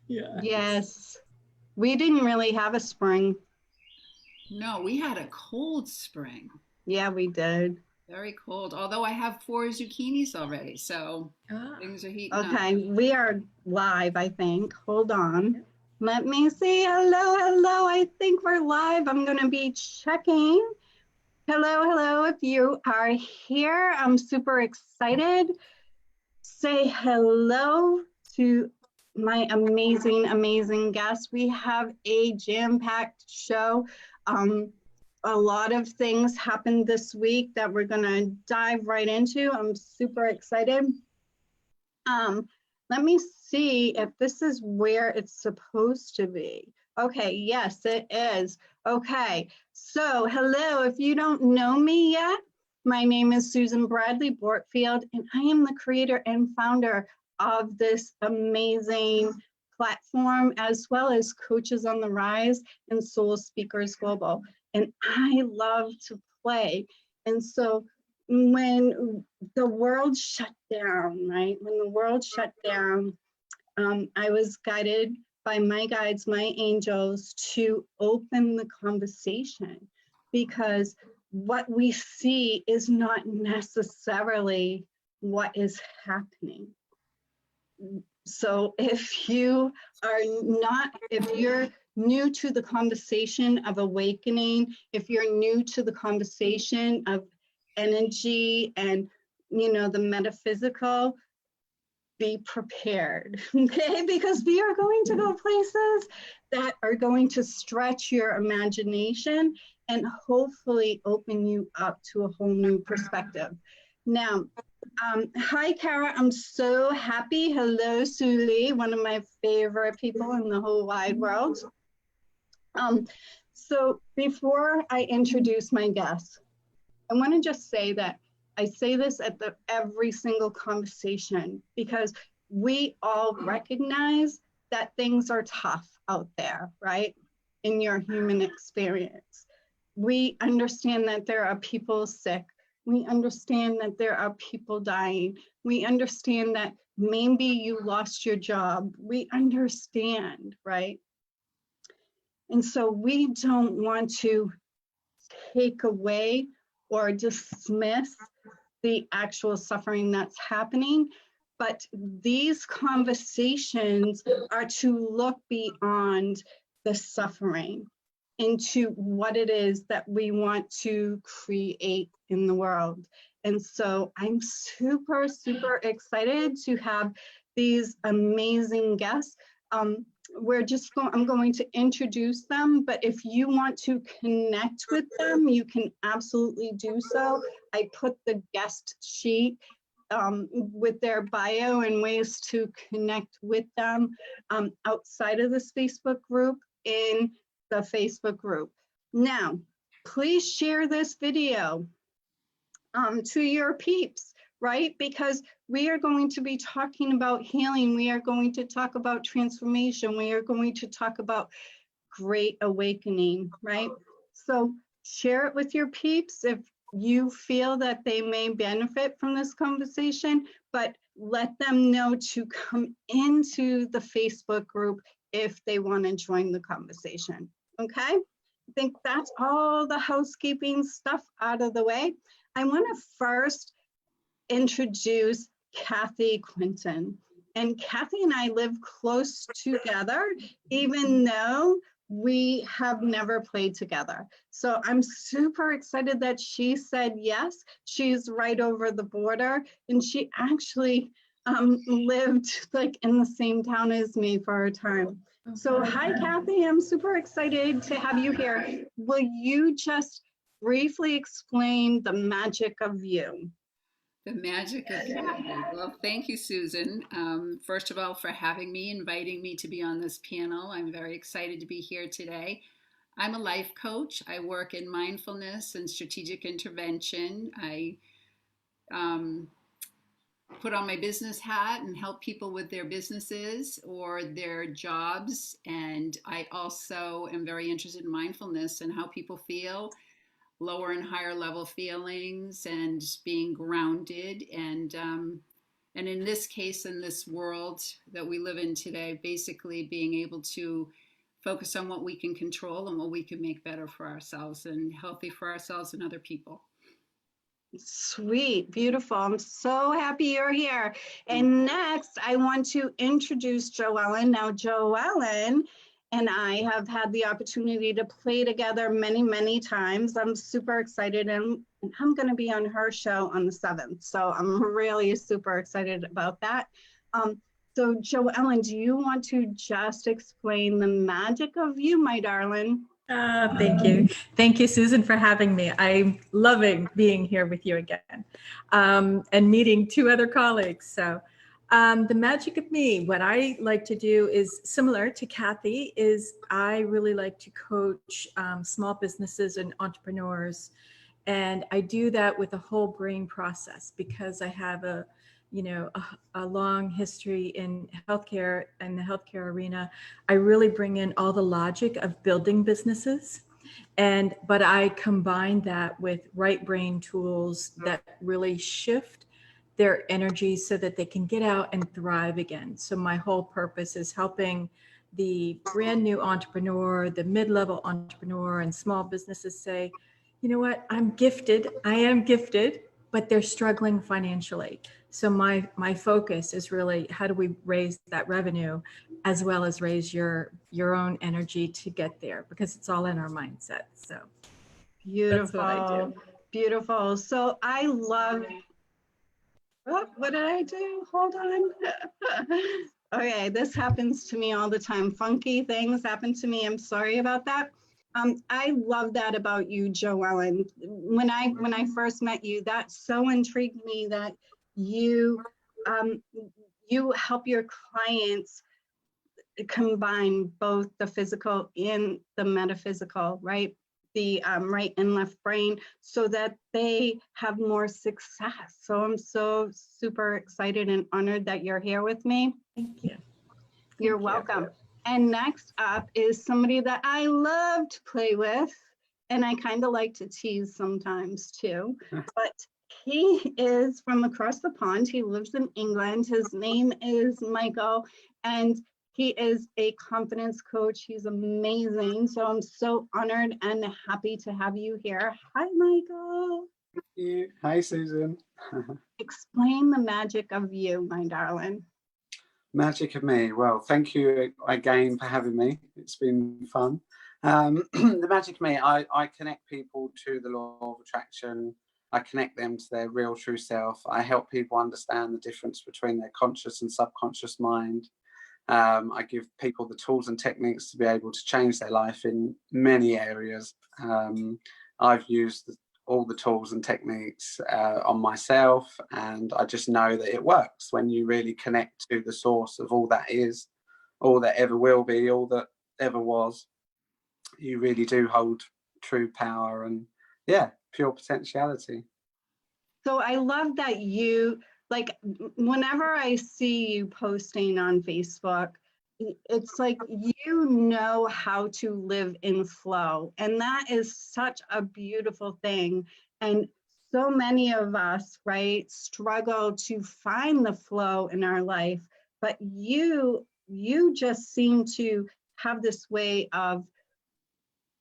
Yeah. Yes. We didn't really have a spring. No, we had a cold spring. Yeah, we did. Very cold. Although I have 4 zucchinis already, so Ah, things are heating up. Okay, we are live, I think. Hold on. Let me see. Hello, hello. I think we're live. I'm going to be checking. Hello, hello. If you are here, I'm super excited. Say hello to my amazing, amazing guests. We have a jam-packed show. A lot of things happened this week that we're going to dive right into. I'm super excited. Let me see if this is where it's supposed to be. Okay, yes, it is. Okay, so hello, if you don't know me yet, my name is Susan Bradley Bortfield, and I am the creator and founder of this amazing platform, as well as Coaches on the Rise and Soul Speakers Global. And I love to play. And so when the world shut down, right? When the world shut down, I was guided by my guides, my angels, to open the conversation, because what we see is not necessarily what is happening. So if you are not, if you're new to the conversation of awakening, if you're new to the conversation of energy and, you know, the metaphysical, be prepared, okay? Because we are going to go places that are going to stretch your imagination and hopefully open you up to a whole new perspective. Now, hi, Kara. I'm so happy. Hello, Suli, one of my favorite people in the whole wide world. So before I introduce my guests, I want to just say that I say this at every single conversation, because we all recognize that things are tough out there, right? In your human experience. We understand that there are people sick. We understand that there are people dying. We understand that maybe you lost your job. We understand, right? And so we don't want to take away or dismiss the actual suffering that's happening. But these conversations are to look beyond the suffering into what it is that we want to create in the world. And so I'm super, super excited to have these amazing guests. I'm going to introduce them, but if you want to connect with them, you can absolutely do so. I put the guest sheet with their bio and ways to connect with them outside of this Facebook group in the Facebook group. Now, please share this video to your peeps, right? Because we are going to be talking about healing. We are going to talk about transformation. We are going to talk about great awakening, right? So share it with your peeps if you feel that they may benefit from this conversation, but let them know to come into the Facebook group if they want to join the conversation, okay? I think that's all the housekeeping stuff out of the way. I want to first introduce Kathleen Quinton. And Kathy and I live close together, even though we have never played together. So I'm super excited that she said yes. She's right over the border, and she actually lived like in the same town as me for a time. So hi, Kathy, I'm super excited to have you here. Will you just briefly explain the magic of you? The magic of beauty. Well, thank you, Susan. First of all, for having me, inviting me to be on this panel. I'm very excited to be here today. I'm a life coach. I work in mindfulness and strategic intervention. I put on my business hat and help people with their businesses or their jobs. And I also am very interested in mindfulness and how people feel, lower and higher level feelings, and being grounded. And And in this case, in this world that we live in today, basically being able to focus on what we can control and what we can make better for ourselves and healthy for ourselves and other people. Sweet, beautiful. I'm so happy you're here. And next, I want to introduce Joellen. Now, Joellen and I have had the opportunity to play together many, many times. I'm super excited, and I'm going to be on her show on the 7th. So I'm really super excited about that. So Joellen, do you want to just explain the magic of you, my darling? Thank you. Thank you, Susan, for having me. I'm loving being here with you again and meeting two other colleagues. So the magic of me, what I like to do is similar to Kathy, is I really like to coach small businesses and entrepreneurs. And I do that with a whole brain process because I have a long history in healthcare and the healthcare arena. I really bring in all the logic of building businesses, but I combine that with right brain tools that really shift their energy so that they can get out and thrive again. So my whole purpose is helping the brand new entrepreneur, the mid-level entrepreneur, and small businesses say, you know what, I am gifted, but they're struggling financially. So my focus is really how do we raise that revenue as well as raise your own energy to get there, because it's all in our mindset. So beautiful. That's what I do. Beautiful. So I love, what did I do? Hold on. Okay, this happens to me all the time. Funky things happen to me. I'm sorry about that. I love that about you, Joellen. When I first met you, that so intrigued me that you help your clients combine both the physical and the metaphysical, right? The right and left brain, so that they have more success. So I'm so super excited and honored that you're here with me. Thank you. You're welcome. And next up is somebody that I love to play with, and I kind of like to tease sometimes too, but he is from across the pond. He lives in England. His name is Michael, and he is a confidence coach. He's amazing. So I'm so honored and happy to have you here. Hi, Michael. Thank you. Hi, Susan. Explain the magic of you, my darling. Magic of me. Well, thank you again for having me. It's been fun. The magic of me, I connect people to the law of attraction. I connect them to their real true self. I help people understand the difference between their conscious and subconscious mind. I give people the tools and techniques to be able to change their life in many areas. I've used all the tools and techniques on myself, and I just know that it works when you really connect to the source of all that is, all that ever will be, all that ever was. You really do hold true power and pure potentiality. So I love that you, like, whenever I see you posting on Facebook, it's like you know how to live in flow. And that is such a beautiful thing. And so many of us, right, struggle to find the flow in our life. But you just seem to have this way of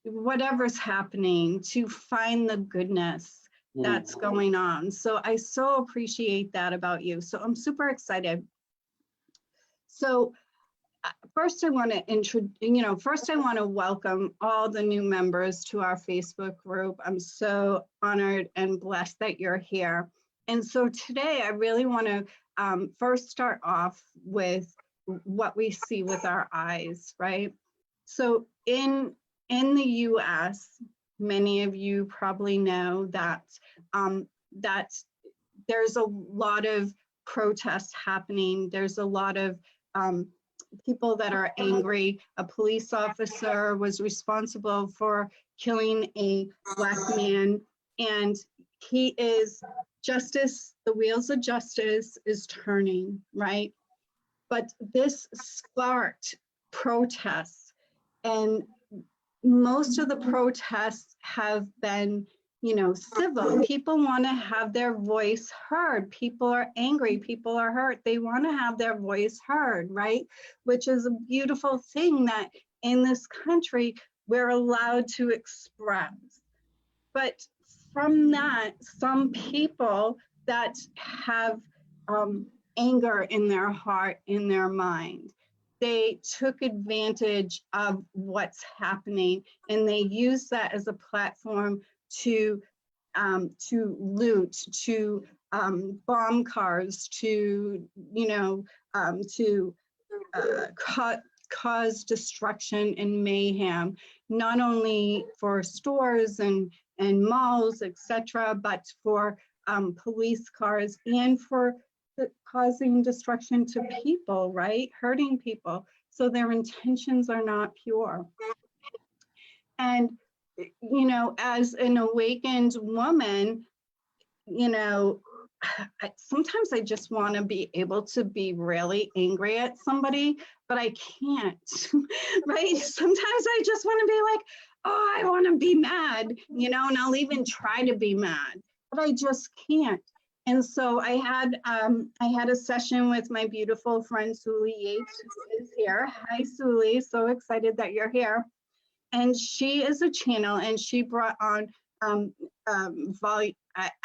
whatever's happening to find the goodness that's going on. So I so appreciate that about you. So I'm super excited. So first I want to welcome all the new members to our Facebook group. I'm so honored and blessed that you're here. And so today I really want to first start off with what we see with our eyes, right? So in the US, many of you probably know that that there's a lot of protests happening. There's a lot of people that are angry. A police officer was responsible for killing a Black man, and he is justice. The wheels of justice is turning, right? But this sparked protests, and most of the protests have been civil. People want to have their voice heard. People are angry. People are hurt. They want to have their voice heard, right? Which is a beautiful thing that in this country, we're allowed to express. But from that, some people that have anger in their heart, in their mind, they took advantage of what's happening, and they use that as a platform to loot, to bomb cars, to cause destruction and mayhem, not only for stores and malls, etc., but for police cars, and for causing destruction to people, right? Hurting people. So their intentions are not pure. And, as an awakened woman, sometimes I just want to be able to be really angry at somebody, but I can't, right? Sometimes I just want to be like, oh, I want to be mad, and I'll even try to be mad, but I just can't. And so I had a session with my beautiful friend Suli Yates, who is here. Hi, Suli, so excited that you're here. And she is a channel, and she brought on I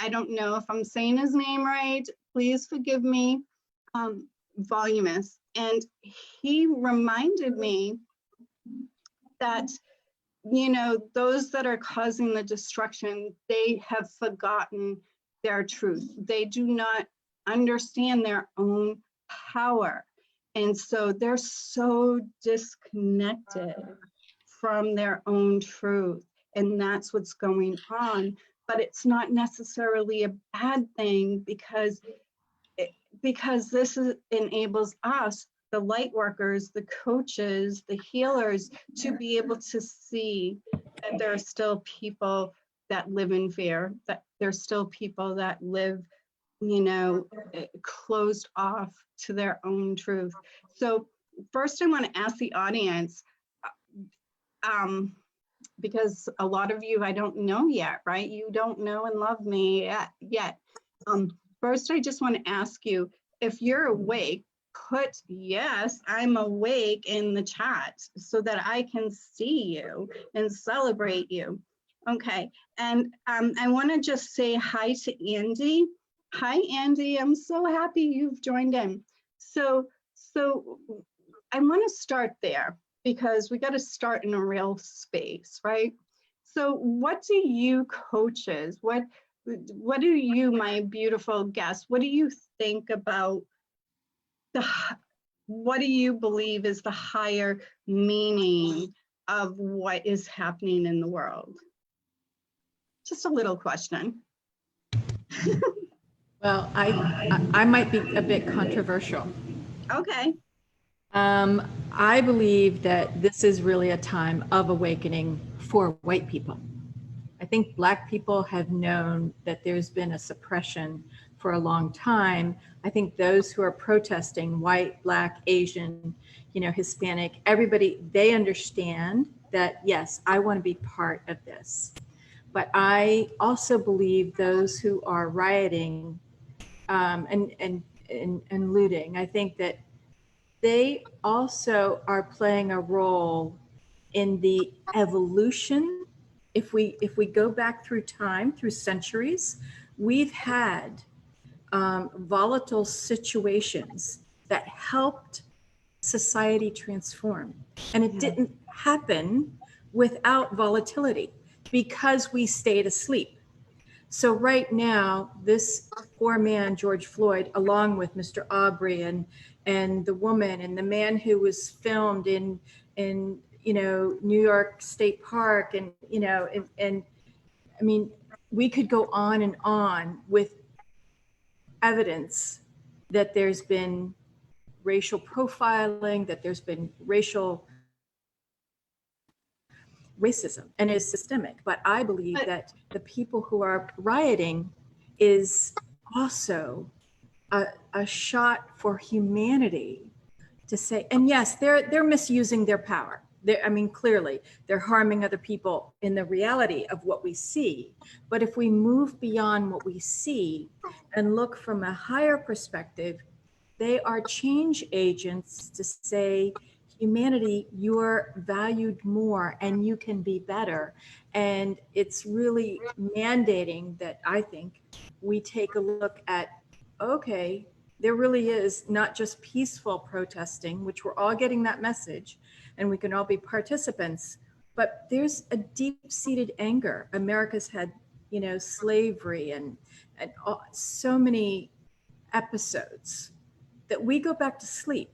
don't know if I'm saying his name right, please forgive me, Voluminous. And he reminded me that, those that are causing the destruction, they have forgotten their truth. They do not understand their own power. And so they're so disconnected from their own truth. And that's what's going on. But it's not necessarily a bad thing, because this enables us, the light workers, the coaches, the healers, to be able to see that there are still people that live in fear, that there's still people that live, closed off to their own truth. So first I want to ask the audience, because a lot of you I don't know yet, right? You don't know and love me yet. First, I just want to ask you, if you're awake, put yes, I'm awake in the chat so that I can see you and celebrate you. Okay, and I want to just say hi to Andy. Hi, Andy, I'm so happy you've joined in. So I want to start there, because we got to start in a real space, right? So what do you coaches, what do you, my beautiful guests, what do you think about what do you believe is the higher meaning of what is happening in the world? Just a little question. Well, I might be a bit controversial. Okay. I believe that this is really a time of awakening for white people. I think Black people have known that there's been a suppression for a long time. I think those who are protesting, white, Black, Asian, Hispanic, everybody, they understand that, yes, I want to be part of this. But I also believe those who are rioting and looting, I think that they also are playing a role in the evolution. If we go back through time, through centuries, we've had volatile situations that helped society transform. And it didn't happen without volatility, because we stayed asleep. So right now, this poor man, George Floyd, along with Mr. Aubrey and the woman and the man who was filmed in New York State Park, and I mean, we could go on with evidence that there's been racial profiling, that there's been racism, and is systemic. But I believe that the people who are rioting is also a shot for humanity to say, and yes, they're misusing their power. I mean, clearly they're harming other people in the reality of what we see. But if we move beyond what we see and look from a higher perspective, they are change agents to say, humanity, you're valued more and you can be better. And it's really mandating that I think we take a look at, okay, there really is not just peaceful protesting, which we're all getting that message and we can all be participants, but there's a deep-seated anger. America's had, you know, slavery and so many episodes that we go back to sleep.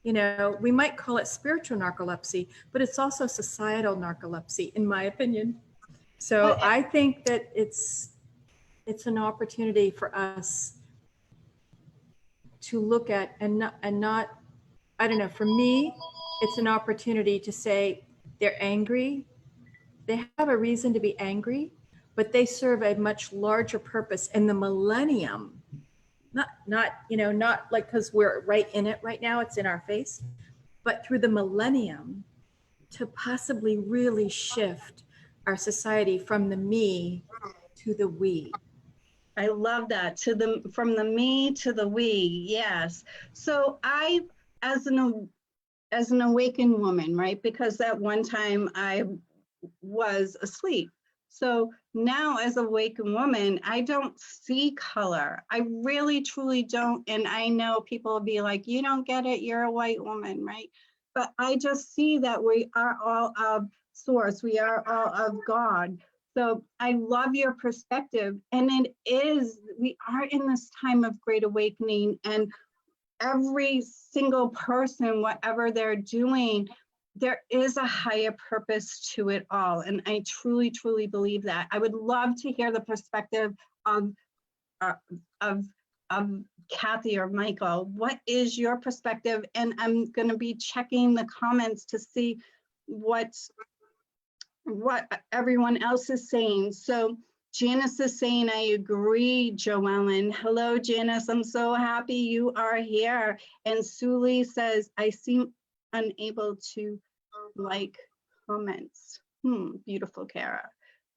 You know, we might call it spiritual narcolepsy, but it's also societal narcolepsy, in my opinion. So I think that it's an opportunity for us to look at and not, I don't know, for me, it's an opportunity to say they're angry. They have a reason to be angry, but they serve a much larger purpose in the millennium. Not, you know, not like because we're right in it right now, it's in our face, but through the millennium to possibly really shift our society from the me to the we. I love that. From the me to the we. Yes. So I, as an awakened woman, right? Because at one time I was asleep. So now as a awakened woman, I don't see color. I really, truly don't. And I know people will be like, you don't get it, you're a white woman, right? But I just see that we are all of source. We are all of God. So I love your perspective. And it is, we are in this time of great awakening, and every single person, whatever they're doing, there is a higher purpose to it all. And I truly, truly believe that. I would love to hear the perspective of Kathy or Michael. What is your perspective? And I'm going to be checking the comments to see what everyone else is saying. So Janice is saying, I agree, Joellen. Hello, Janice. I'm so happy you are here. And Suli says, I seem unable to like comments. Beautiful, Kara.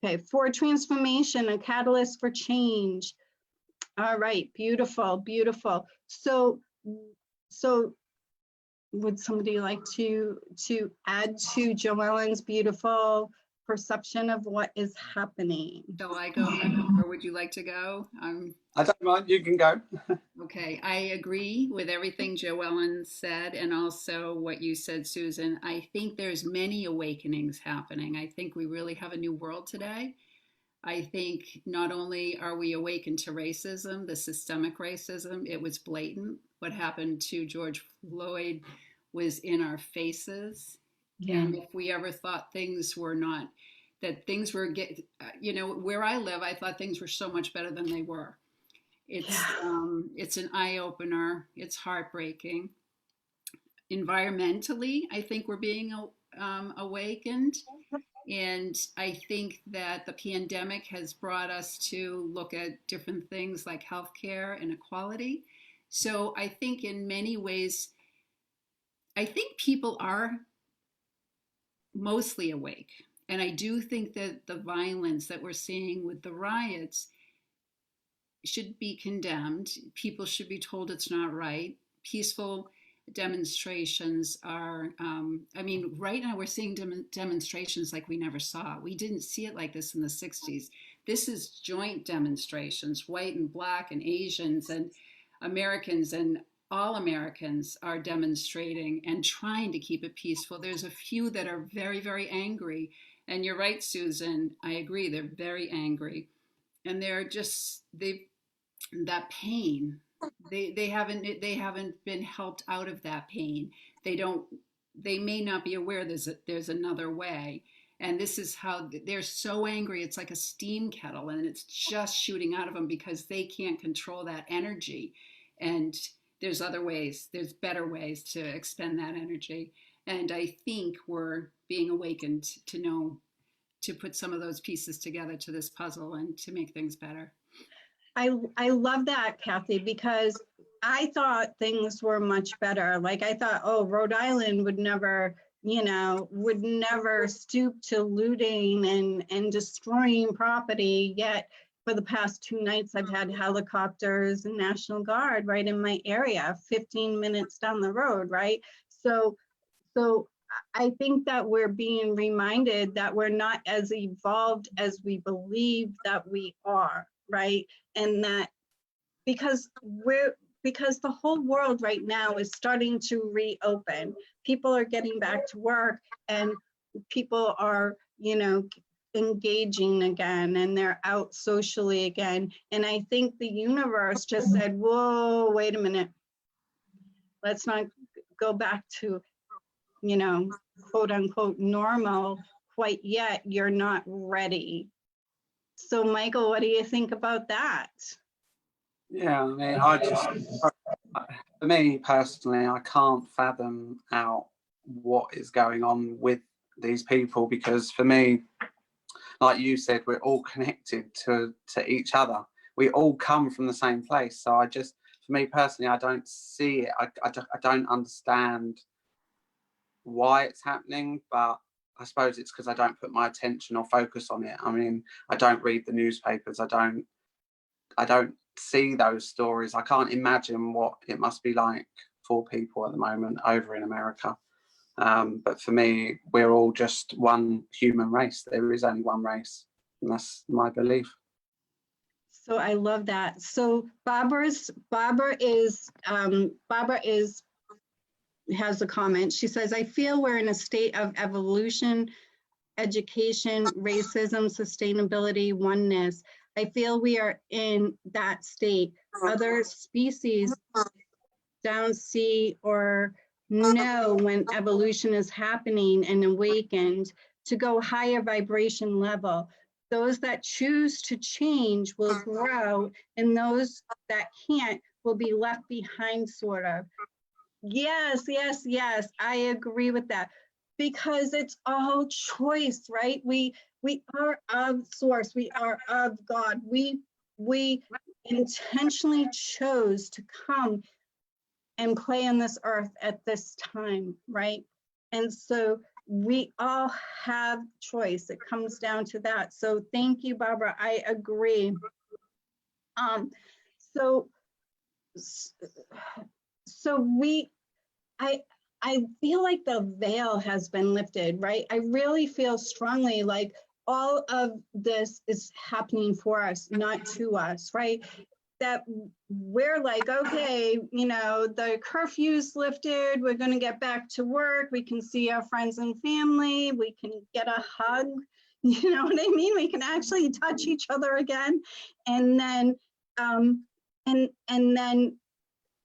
Okay, for transformation, a catalyst for change. All right, beautiful, beautiful. So would somebody like to add to Joellen's beautiful perception of what is happening? Shall I go, or would you like to go? I don't mind, you can go. Okay, I agree with everything Joellen said, and also what you said, Susan. I think there's many awakenings happening. I think we really have a new world today. I think not only are we awakened to racism, the systemic racism, it was blatant. What happened to George Floyd was in our faces. Yeah. And if we ever thought things were not, that things were, you know, where I live, I thought things were so much better than they were. It's an eye opener. It's heartbreaking. Environmentally, I think we're being awakened. And I think that the pandemic has brought us to look at different things like healthcare and equality. So I think in many ways, I think people are mostly awake. And I do think that the violence that we're seeing with the riots should be condemned. People should be told it's not right. Peaceful demonstrations are, I mean, right now we're seeing demonstrations like we never saw. We didn't see it like this in the 60s. This is joint demonstrations, white and black and Asians and Americans, and all Americans are demonstrating and trying to keep it peaceful. There's a few that are very, very angry. And you're right, Susan, I agree, they're very angry. And they're just, that pain, they haven't been helped out of that pain. They may not be aware there's another way. And this is how they're so angry. It's like a steam kettle, and it's just shooting out of them because they can't control that energy. And there's other ways, there's better ways to expend that energy. And I think we're being awakened to know, to put some of those pieces together to this puzzle and to make things better. I love that, Kathy, because I thought things were much better. Like I thought, oh, Rhode Island would never, would never stoop to looting and destroying property. Yet for the past 2 nights, I've had helicopters and National Guard right in my area, 15 minutes down the road, right? So I think that we're being reminded that we're not as evolved as we believe that we are, right? And that because the whole world right now is starting to reopen. People are getting back to work and people are, engaging again, and they're out socially again. And I think the universe just said, whoa, wait a minute. Let's not go back to, quote unquote, normal quite yet. You're not ready. So Michael, what do you think about that? Yeah, I mean, for me personally, I can't fathom out what is going on with these people, because for me, like you said, we're all connected to each other. We all come from the same place. So for me personally, I don't see it. I don't understand why it's happening, but I suppose it's because I don't put my attention or focus on it. I mean, I don't read the newspapers. I don't see those stories. I can't imagine what it must be like for people at the moment over in America. But for me, we're all just one human race. There is only one race, and that's my belief. So I love that. So Barbara has a comment. She says, I feel we're in a state of evolution, education, racism, sustainability, oneness. I feel we are in that state. Other species down see or know when evolution is happening and awakened to go higher vibration level. Those that choose to change will grow, and those that can't will be left behind, sort of. Yes, yes, yes, I agree with that. Because it's all choice, right? We are of source, we are of God. We intentionally chose to come and play on this earth at this time, right? And so we all have choice. It comes down to that. So thank you, Barbara. I agree. I feel like the veil has been lifted, right? I really feel strongly like all of this is happening for us, not to us, right? That we're like, okay, the curfew's lifted, we're going to get back to work, we can see our friends and family, we can get a hug, you know what I mean? We can actually touch each other again. And then, and then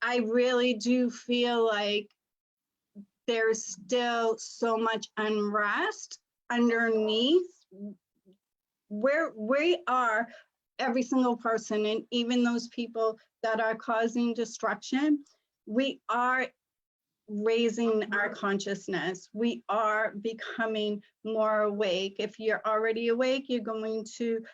I really do feel like there's still so much unrest underneath where we are. Every single person, and even those people that are causing destruction, we are raising our consciousness. We are becoming more awake. If you're already awake, you're going to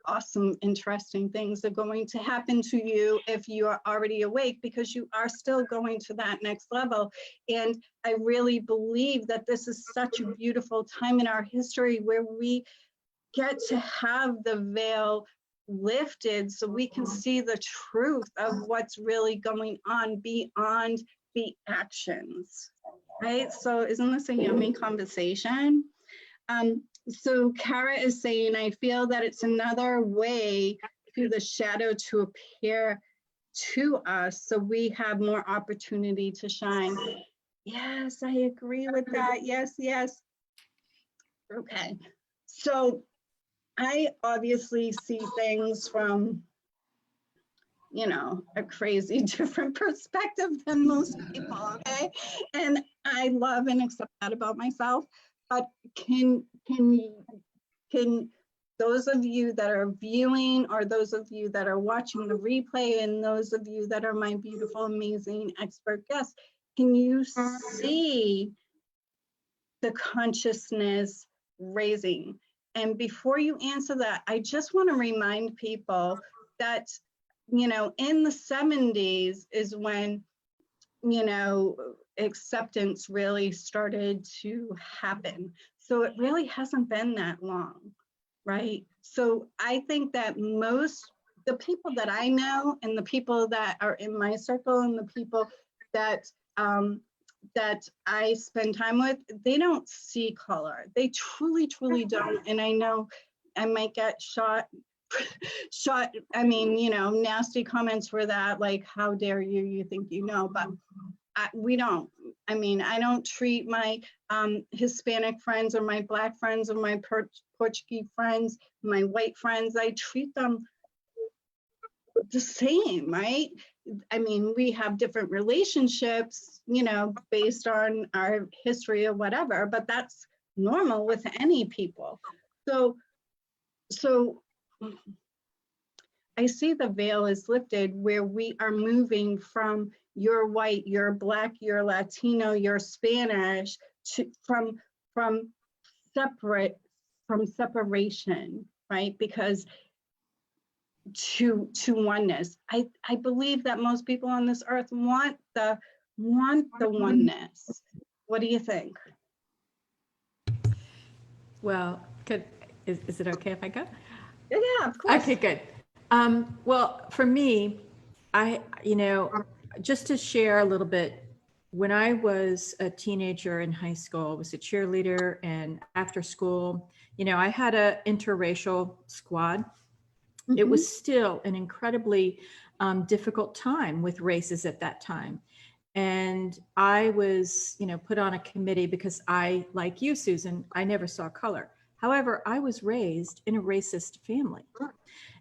awesome, interesting things are going to happen to you if you are already awake, because you are still going to that next level. And I really believe that this is such a beautiful time in our history where we get to have the veil lifted so we can see the truth of what's really going on beyond the actions, right? So isn't this a yummy conversation? So Kara is saying, I feel that it's another way for the shadow to appear to us so we have more opportunity to shine. Yes, I agree with that. Yes, yes. Okay, so I obviously see things from, a crazy different perspective than most people, okay? And I love and accept that about myself. But can those of you that are viewing, or those of you that are watching the replay, and those of you that are my beautiful, amazing expert guests, can you see the consciousness raising? And before you answer that, I just want to remind people that you know, in the 70s is when, you know, acceptance really started to happen. So it really hasn't been that long, right? So I think that the people that I know and the people that are in my circle and the people that that I spend time with, they don't see color. They truly, truly don't. And I know I might get shot, I mean, you know, nasty comments for that, like, how dare you, you think you know, but we don't. I mean, I don't treat my Hispanic friends or my Black friends or my Portuguese friends, my white friends, I treat them the same, right? I mean, we have different relationships, you know, based on our history or whatever, but that's normal with any people. So I see the veil is lifted where we are moving from you're white, you're Black, you're Latino, you're Spanish, to from separation, right? Because to oneness. I believe that most people on this earth want the oneness. What do you think? Well, is it okay if I go? Yeah, of course. Okay, good. Well, for me, you know, just to share a little bit, when I was a teenager in high school, I was a cheerleader, and after school, you know, I had an interracial squad. It was still an incredibly difficult time with races at that time. And I was, you know, put on a committee because I, like you, Susan, I never saw color. However, I was raised in a racist family.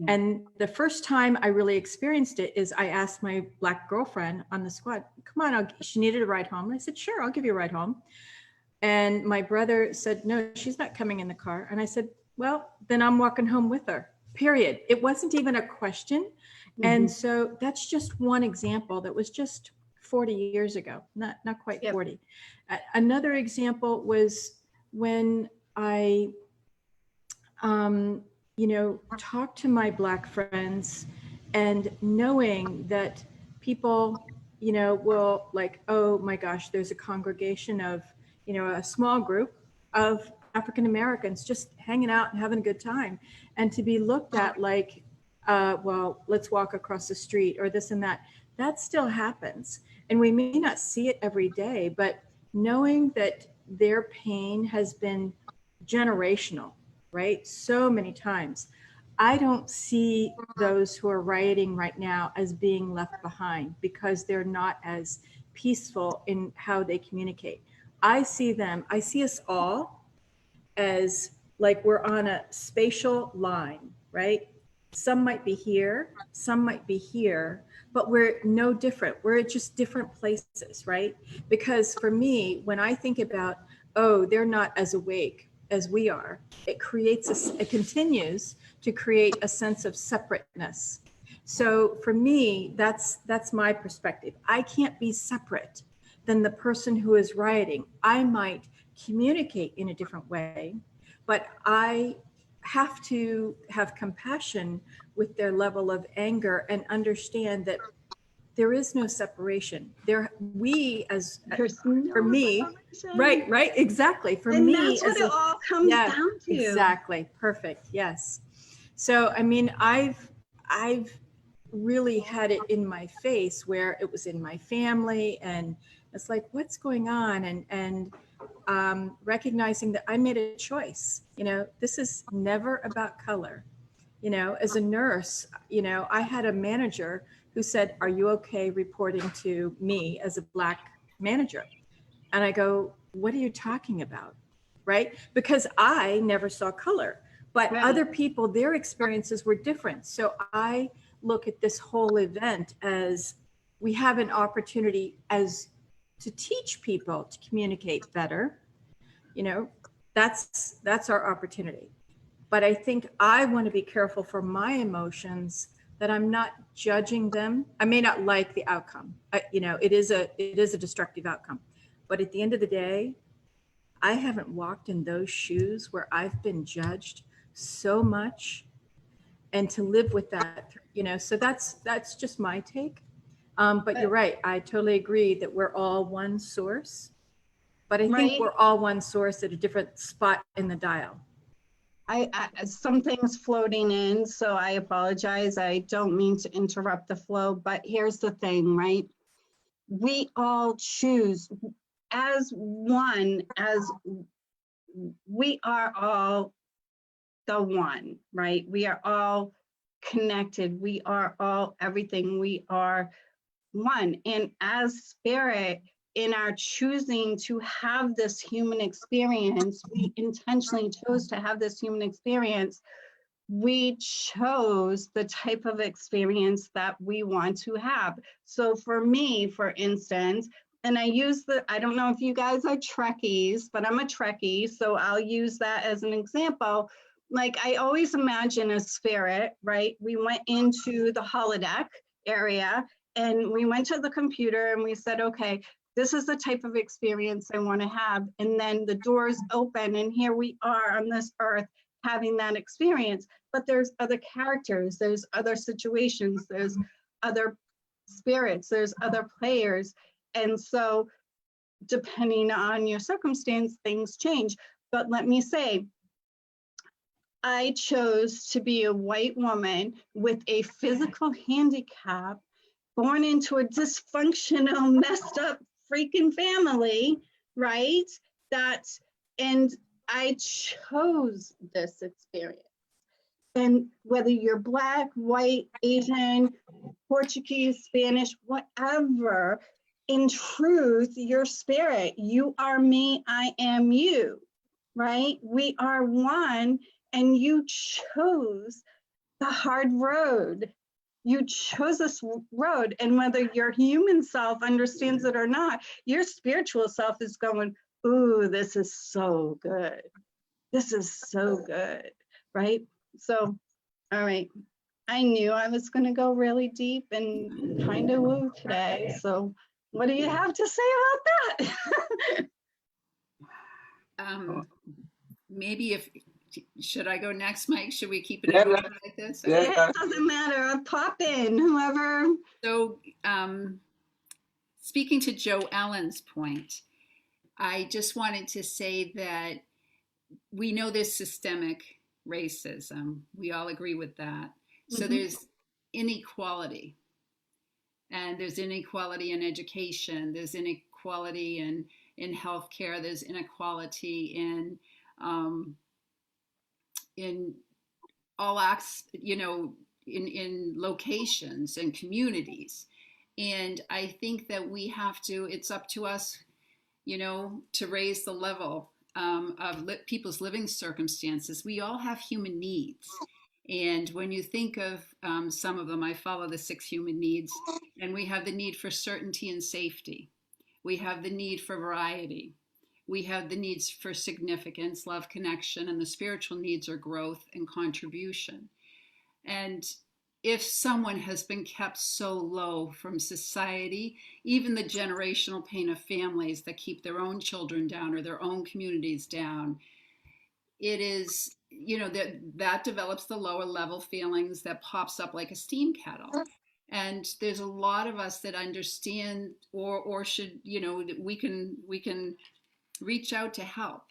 And the first time I really experienced it is I asked my Black girlfriend on the squad, come on, she needed a ride home. And I said, sure, I'll give you a ride home. And my brother said, no, she's not coming in the car. And I said, well, then I'm walking home with her, period. It wasn't even a question. And so that's just one example that was just 40 years ago, not quite 40. Another example was when I, you know, talked to my Black friends and knowing that people, you know, will like, oh my gosh, there's a congregation of, you know, a small group of African Americans just hanging out and having a good time. And to be looked at like, well, let's walk across the street or this and that still happens. And we may not see it every day, but knowing that their pain has been generational, right? So many times. I don't see those who are rioting right now as being left behind because they're not as peaceful in how they communicate. I see us all as like we're on a spatial line, right? Some might be here, some might be here, but we're no different. We're at just different places, right? Because for me, when I think about, oh, they're not as awake as we are, it continues to create a sense of separateness. So for me, that's my perspective. I can't be separate than the person who is rioting. I might communicate in a different way, but I have to have compassion with their level of anger and understand that there is no separation. For me, right, exactly. For and me, that's what it all comes down to. Exactly, perfect, yes. So, I mean, I've really had it in my face where it was in my family, and it's like, what's going on? And recognizing that I made a choice. You know, this is never about color. You know, as a nurse, you know, I had a manager who said, are you okay reporting to me as a Black manager? And I go, what are you talking about? Right? Because I never saw color, but other people, their experiences were different. So I look at this whole event as we have an opportunity as to teach people to communicate better. You know, that's our opportunity. But I think I want to be careful for my emotions that I'm not judging them. I may not like the outcome. You know, it is a destructive outcome. But at the end of the day, I haven't walked in those shoes where I've been judged so much. and to live with that, so that's just my take. But you're right. I totally agree that we're all one source, but I think Right. we're all one source at a different spot in the dial. I something's floating in, so I apologize. I don't mean to interrupt the flow, but here's the thing, right? We all choose as one, as we are all the one, right? We are all connected. We are all everything. We are one. And as spirit, in our choosing to have this human experience, we intentionally chose to have this human experience. We chose the type of experience that we want to have. So for me, for instance, and I don't know if you guys are Trekkies, but I'm a Trekkie, so I'll use that as an example. Like, I always imagine a spirit, right? We went into the holodeck area and we went to the computer and we said, okay, this is the type of experience I want to have. And then the doors open and here we are on this earth having that experience. But there's other characters, there's other situations, there's other spirits, there's other players. And so depending on your circumstance, things change. But let me say, I chose to be a white woman with a physical handicap, born into a dysfunctional, messed up freaking family, right? And I chose this experience. And whether you're Black, white, Asian, Portuguese, Spanish, whatever, in truth, your spirit, you are me, I am you, right? We are one, and you chose the hard road. You chose this road, and whether your human self understands it or not, your spiritual self is going, ooh, this is so good. This is so good, right? So, all right. I knew I was going to go really deep and kind of woo today. So what do you have to say about that? Maybe should I go next, Mike? Should we keep it Yeah, like this? yeah. It doesn't matter. Pop in, whoever. So, speaking to Joe Ellen's point, I just wanted to say that we know there's systemic racism. We all agree with that. So there's inequality. And there's inequality in education. There's inequality in healthcare. There's inequality in all acts, in locations and communities. And I think that it's up to us, to raise the level of people's living circumstances. We all have human needs. And when you think of some of them, I follow the 6 human needs, and we have the need for certainty and safety. We have the need for variety. We have the needs for significance, love, connection, and the spiritual needs are growth and contribution. And if someone has been kept so low from society, even the generational pain of families that keep their own children down or their own communities down, it is, that develops the lower level feelings that pops up like a steam kettle. And there's a lot of us that understand or should, we can reach out to help.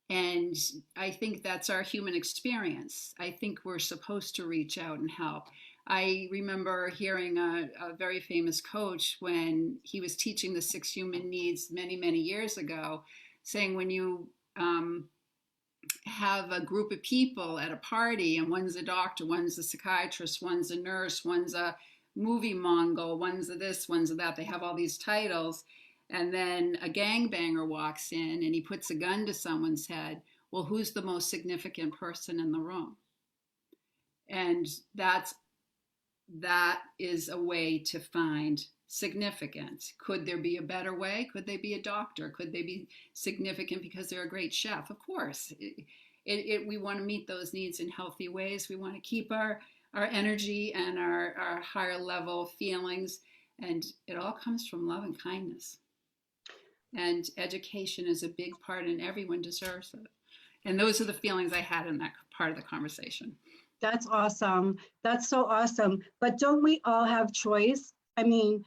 And I think that's our human experience. I think we're supposed to reach out and help. I remember hearing a very famous coach when he was teaching the 6 human needs many, many years ago, saying when you have a group of people at a party and one's a doctor, one's a psychiatrist, one's a nurse, one's a movie mongol, one's a this, one's a that, they have all these titles. And then a gangbanger walks in and he puts a gun to someone's head. Well, who's the most significant person in the room? And that is a way to find significance. Could there be a better way? Could they be a doctor? Could they be significant because they're a great chef? Of course. We want to meet those needs in healthy ways. We want to keep our energy and our higher level feelings. And it all comes from love and kindness. And education is a big part, and everyone deserves it. And those are the feelings I had in that part of the conversation. That's awesome. That's so awesome. But don't we all have choice? I mean,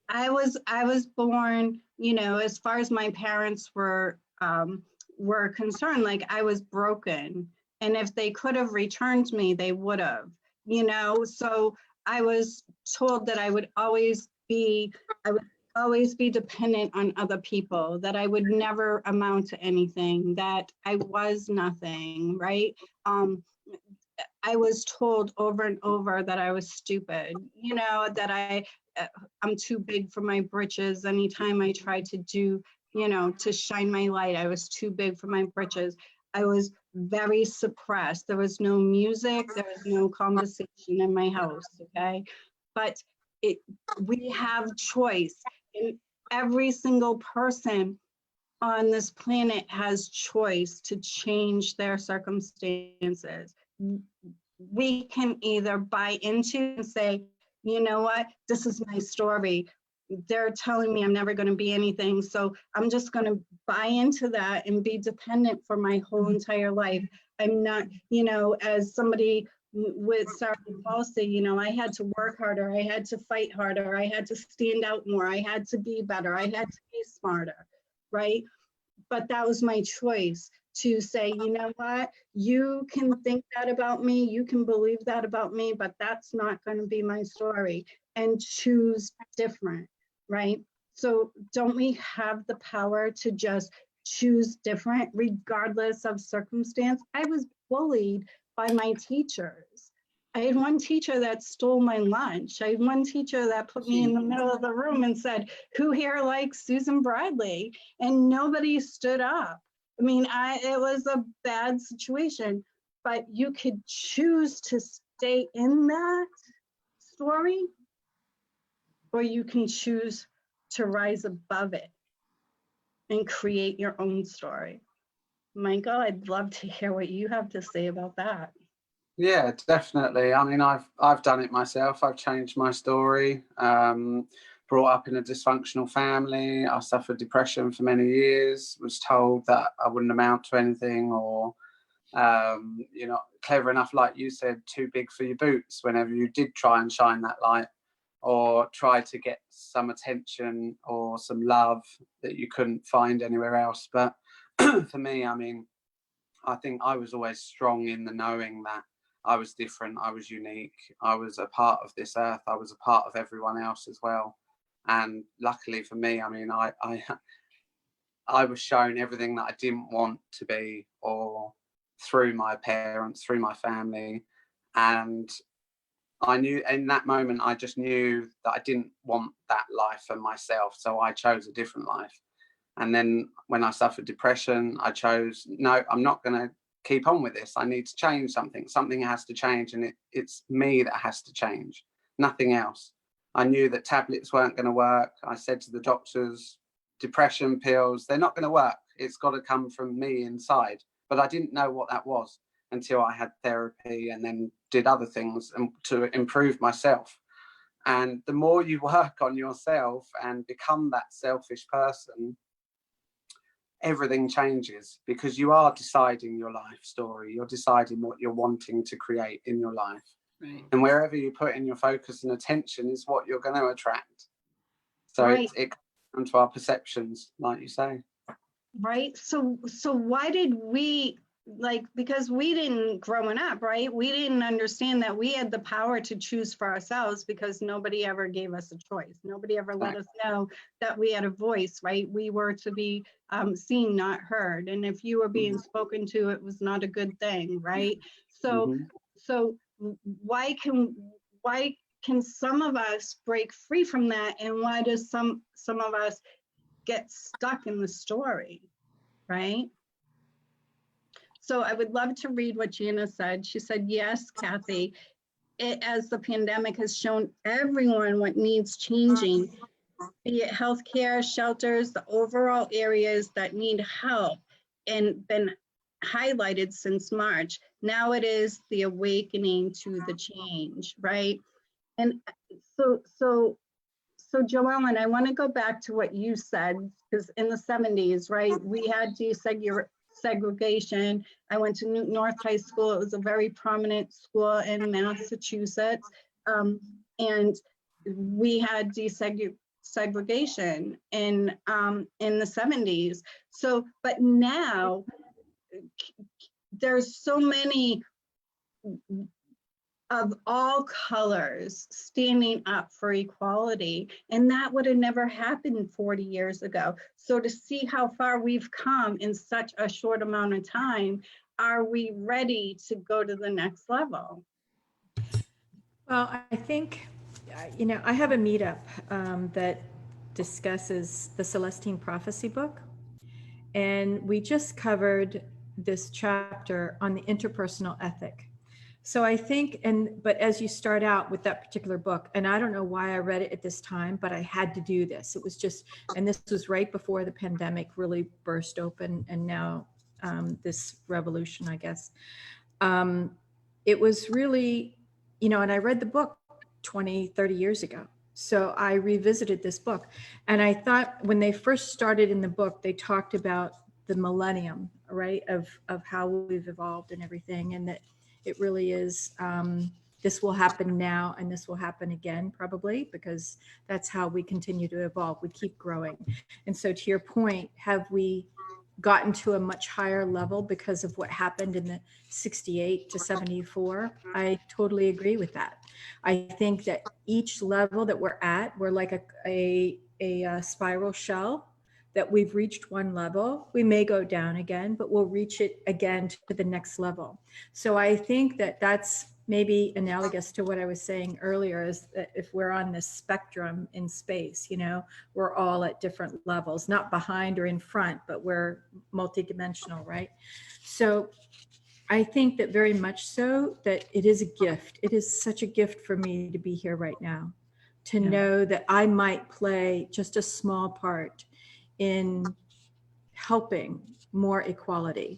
I was born, you know, as far as my parents were concerned, like I was broken. And if they could have returned me, they would have, you know. So I was told that I would always be dependent on other people, that I would never amount to anything, that I was nothing, right? I was told over and over that I was stupid, you know, that I'm too big for my britches. Anytime I tried to do, you know, to shine my light, I was too big for my britches. I was very suppressed. There was no music, there was no conversation in my house, okay? But we have choice, and every single person on this planet has choice to change their circumstances. We can either buy into and say, you know what, this is my story. They're telling me I'm never going to be anything, so I'm just going to buy into that and be dependent for my whole entire life. I'm not, you know, as somebody with cerebral palsy, you know, I had to work harder, I had to fight harder, I had to stand out more, I had to be better, I had to be smarter, right? But that was my choice to say, you know what, you can think that about me, you can believe that about me, but that's not going to be my story, and choose different, right? So don't we have the power to just choose different regardless of circumstance? I was bullied by my teachers. I had one teacher that stole my lunch. I had one teacher that put me in the middle of the room and said, who here likes Susan Bradley? And nobody stood up. I mean, it was a bad situation, but you could choose to stay in that story, or you can choose to rise above it and create your own story. Michael, I'd love to hear what you have to say about that. Yeah, definitely. I mean, I've done it myself. I've changed my story. Brought up in a dysfunctional family. I suffered depression for many years. Was told that I wouldn't amount to anything, or you know, clever enough, like you said, too big for your boots. Whenever you did try and shine that light, or try to get some attention or some love that you couldn't find anywhere else. But for me, I mean, I think I was always strong in the knowing that I was different, I was unique, I was a part of this earth, I was a part of everyone else as well. And luckily for me, I mean, I was shown everything that I didn't want to be, or through my parents, through my family. And I knew in that moment, I just knew that I didn't want that life for myself. So I chose a different life. And then when I suffered depression, I chose, no, I'm not going to keep on with this. I need to change something. Something has to change. And it's me that has to change, nothing else. I knew that tablets weren't going to work. I said to the doctors, depression pills, they're not going to work. It's got to come from me inside. But I didn't know what that was until I had therapy and then did other things to improve myself. And the more you work on yourself and become that selfish person, everything changes, because you are deciding your life story. You're deciding what you're wanting to create in your life. Right. And wherever you put in your focus and attention is what you're going to attract. So right. it comes to our perceptions, like you say. Right. So why did we, like, because we didn't growing up, right? We didn't understand that we had the power to choose for ourselves, because nobody ever gave us a choice. Nobody ever let us know that we had a voice, right? We were to be seen, not heard. And if you were being spoken to, it was not a good thing, right? So why can some of us break free from that, and why does some of us get stuck in the story, right? So I would love to read what Gina said. She said, yes, Kathy, as the pandemic has shown everyone what needs changing, be it healthcare, shelters, the overall areas that need help, and been highlighted since March. Now it is the awakening to the change, right? And so Joellen, I want to go back to what you said, because in the 70s, right, we had, you said your segregation. I went to Newton North High School. It was a very prominent school in Massachusetts. And we had desegregation in the 70s. So, but now there's so many of all colors standing up for equality, and that would have never happened 40 years ago. So to see how far we've come in such a short amount of time, are we ready to go to the next level? Well, I think, you know, I have a meetup that discusses the Celestine Prophecy book, and we just covered this chapter on the interpersonal ethic. So I think, but as you start out with that particular book, and I don't know why I read it at this time, but I had to do this. It was just, and this was right before the pandemic really burst open, and now this revolution, I guess. It was really, you know, and I read the book 20, 30 years ago. So I revisited this book, and I thought when they first started in the book, they talked about the millennium, right, of how we've evolved and everything, and that it really is, this will happen now and this will happen again, probably, because that's how we continue to evolve. We keep growing. And so to your point, have we gotten to a much higher level because of what happened in the 68 to 74? I totally agree with that. I think that each level that we're at, we're like a spiral shell, that we've reached one level. We may go down again, but we'll reach it again to the next level. So I think that that's maybe analogous to what I was saying earlier, is that if we're on this spectrum in space, you know, we're all at different levels, not behind or in front, but we're multidimensional, right? So I think that very much so, that it is a gift. It is such a gift for me to be here right now, to know that I might play just a small part in helping more equality.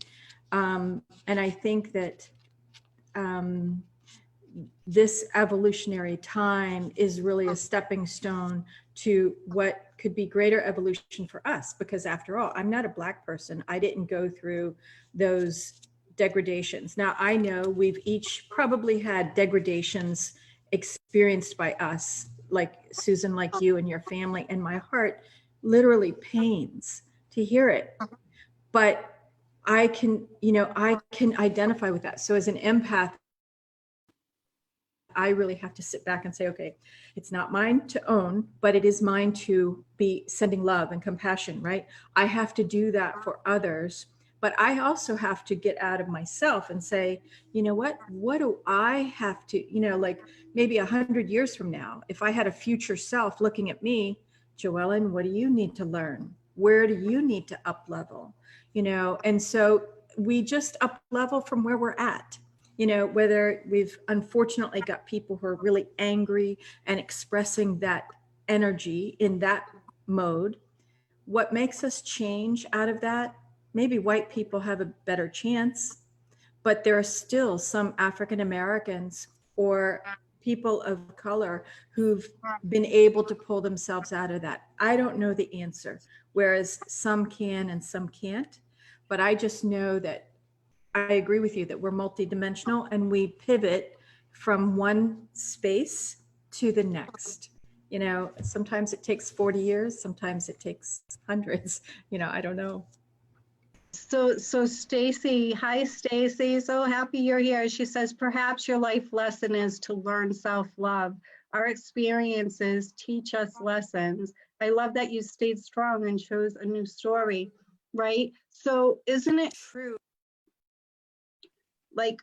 And I think that this evolutionary time is really a stepping stone to what could be greater evolution for us, because after all, I'm not a Black person. I didn't go through those degradations. Now, I know we've each probably had degradations experienced by us, like Susan, like you and your family, and my heart literally pains to hear it. But I can, you know, I can identify with that. So as an empath, I really have to sit back and say, okay, it's not mine to own, but it is mine to be sending love and compassion, right? I have to do that for others, but I also have to get out of myself and say, you know what do I have to, you know, like maybe 100 years from now, if I had a future self looking at me, Joellen, what do you need to learn? Where do you need to up level? You know, and so we just up level from where we're at. You know, whether we've unfortunately got people who are really angry and expressing that energy in that mode. What makes us change out of that? Maybe white people have a better chance, but there are still some African Americans or people of color who've been able to pull themselves out of that. I don't know the answer, whereas some can and some can't, but I just know that I agree with you that we're multidimensional and we pivot from one space to the next. You know, sometimes it takes 40 years, sometimes it takes hundreds, you know, I don't know. So Stacy, hi Stacy, so happy you're here. She says, perhaps your life lesson is to learn self-love. Our experiences teach us lessons. I love that you stayed strong and chose a new story, right? So isn't it true? Like,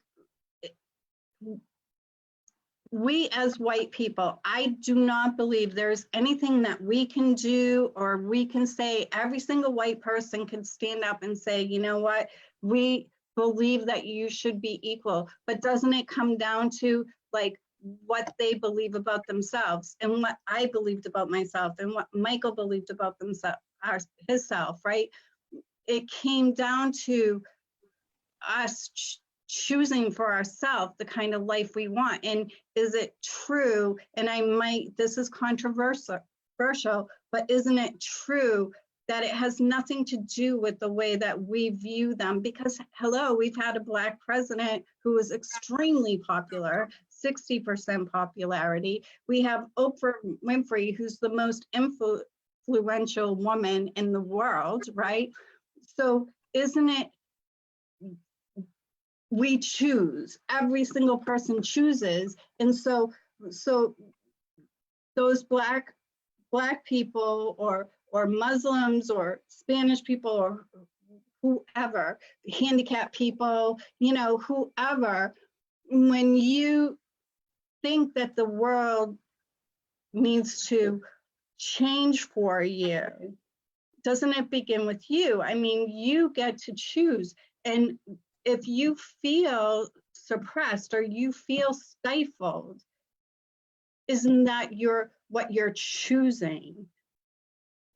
we as white people, I do not believe there's anything that we can do or we can say. Every single white person can stand up and say, you know what, we believe that you should be equal. But doesn't it come down to like what they believe about themselves and what I believed about myself and what Michael believed about themselves, himself, right? It came down to us choosing for ourselves the kind of life we want. And is it true? And this is controversial, but isn't it true that it has nothing to do with the way that we view them, because hello, we've had a Black president who was extremely popular, 60% popularity. We have Oprah Winfrey, who's the most influential woman in the world, right? So isn't it, we choose, every single person chooses. And so those black people or Muslims or Spanish people or whoever, handicapped people, you know, whoever, when you think that the world needs to change for you, doesn't it begin with you? I mean, you get to choose. And if you feel suppressed or you feel stifled, isn't that what you're choosing?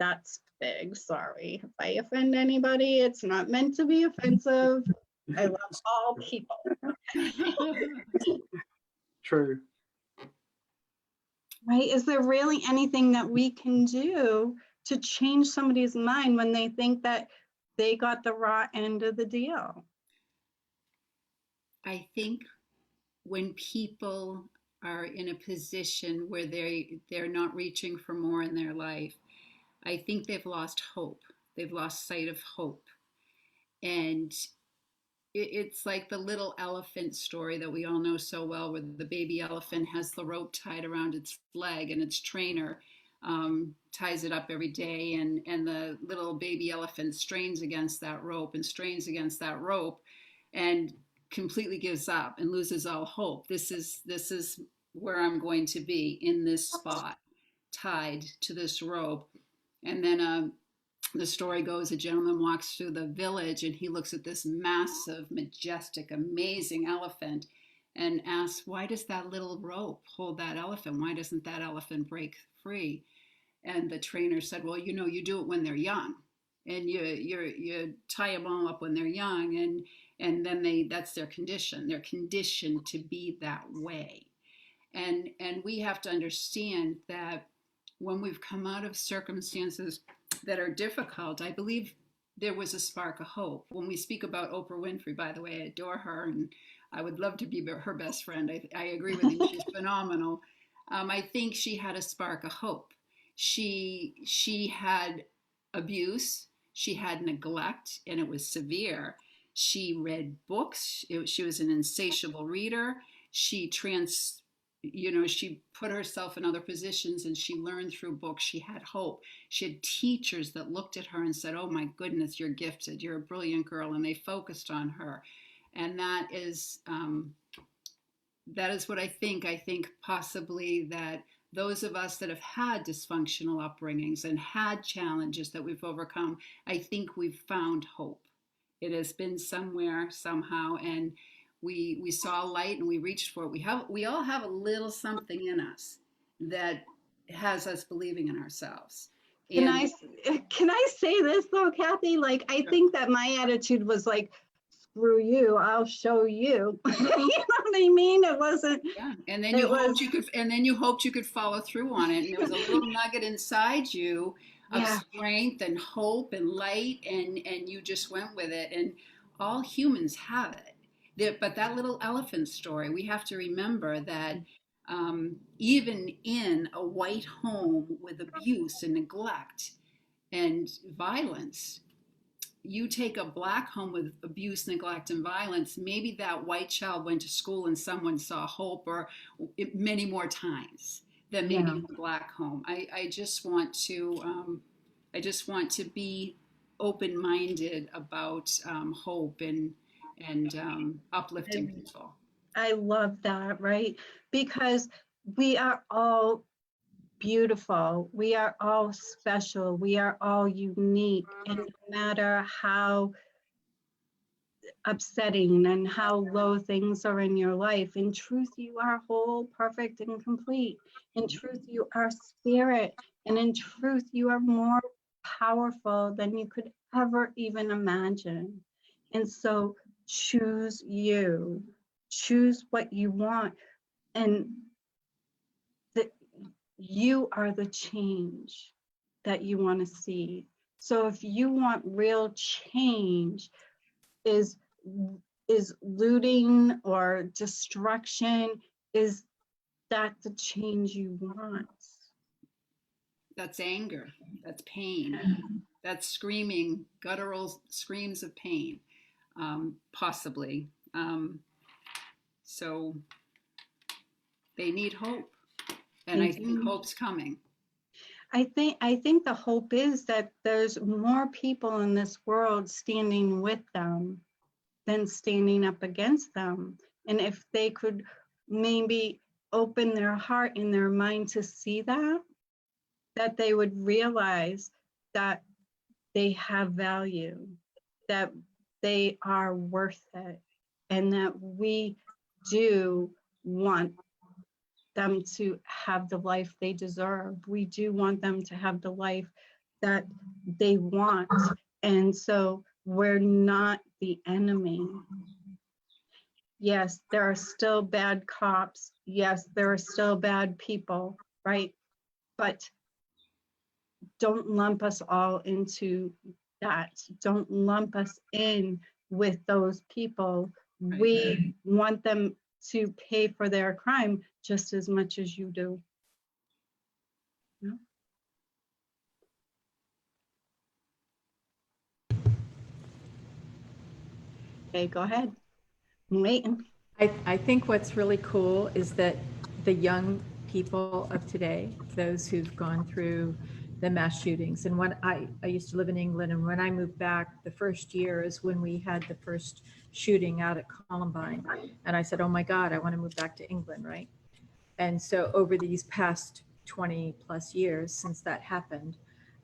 That's big. Sorry if I offend anybody. It's not meant to be offensive. I love all people. True. Right? Is there really anything that we can do to change somebody's mind when they think that they got the raw end of the deal? I think when people are in a position where they're not reaching for more in their life, I think they've lost hope. They've lost sight of hope. And it's like the little elephant story that we all know so well, where the baby elephant has the rope tied around its leg and its trainer ties it up every day. And the little baby elephant strains against that rope and strains against that rope and completely gives up and loses all hope. This is where I'm going to be, in this spot, tied to this rope. And then the story goes, a gentleman walks through the village and he looks at this massive, majestic, amazing elephant and asks, why does that little rope hold that elephant? Why doesn't that elephant break free? And the trainer said, well, you know, you do it when they're young, and you tie them all up when they're young, and then that's their condition. They're conditioned to be that way. And we have to understand that when we've come out of circumstances that are difficult, I believe there was a spark of hope. When we speak about Oprah Winfrey, by the way, I adore her and I would love to be her best friend. I agree with you, she's phenomenal. I think she had a spark of hope. She had abuse, she had neglect, and it was severe. She read books. She was an insatiable reader. She put herself in other positions and she learned through books. She had hope. She had teachers that looked at her and said, oh my goodness, you're gifted. You're a brilliant girl. And they focused on her. And that is what I think. I think possibly that those of us that have had dysfunctional upbringings and had challenges that we've overcome, I think we've found hope. It has been somewhere, somehow, and we saw light and we reached for it. We all have a little something in us that has us believing in ourselves. Can I say this though, Kathy? Like, I think that my attitude was like, screw you, I'll show you. You know what I mean? It wasn't. Yeah, and then you hoped you could follow through on it, and there was a little nugget inside you of strength and hope and light, and you just went with it. And all humans have it. But that little elephant story, we have to remember that even in a white home with abuse and neglect and violence, you take a black home with abuse, neglect, and violence, maybe that white child went to school and someone saw hope, or many more times than maybe in the black home. I just want to be open-minded about hope and uplifting people. I love that, right? Because we are all beautiful. We are all special. We are all unique. And no matter how upsetting and how low things are in your life, in truth, you are whole, perfect, and complete. In truth, you are spirit. And in truth, you are more powerful than you could ever even imagine. And so choose you. Choose what you want. And you are the change that you want to see. So if you want real change, is looting or destruction, is that the change you want? That's anger. That's pain. That's screaming, guttural screams of pain, possibly. So they need hope. And I think hope's coming. I think the hope is that there's more people in this world standing with them than standing up against them. And if they could maybe open their heart and their mind to see that they would realize that they have value, that they are worth it, and that we do want them to have the life they deserve. We do want them to have the life that they want. And so we're not the enemy. Yes, there are still bad cops. Yes, there are still bad people, right? But don't lump us all into that. Don't lump us in with those people. Right. We want them to pay for their crime just as much as you do. No? Okay, go ahead. I'm waiting. I think what's really cool is that the young people of today, those who've gone through the mass shootings, and when I used to live in England, and when I moved back, the first year is when we had the first shooting out at Columbine. And I said, oh my God, I want to move back to England, right? And so over these past 20 plus years since that happened,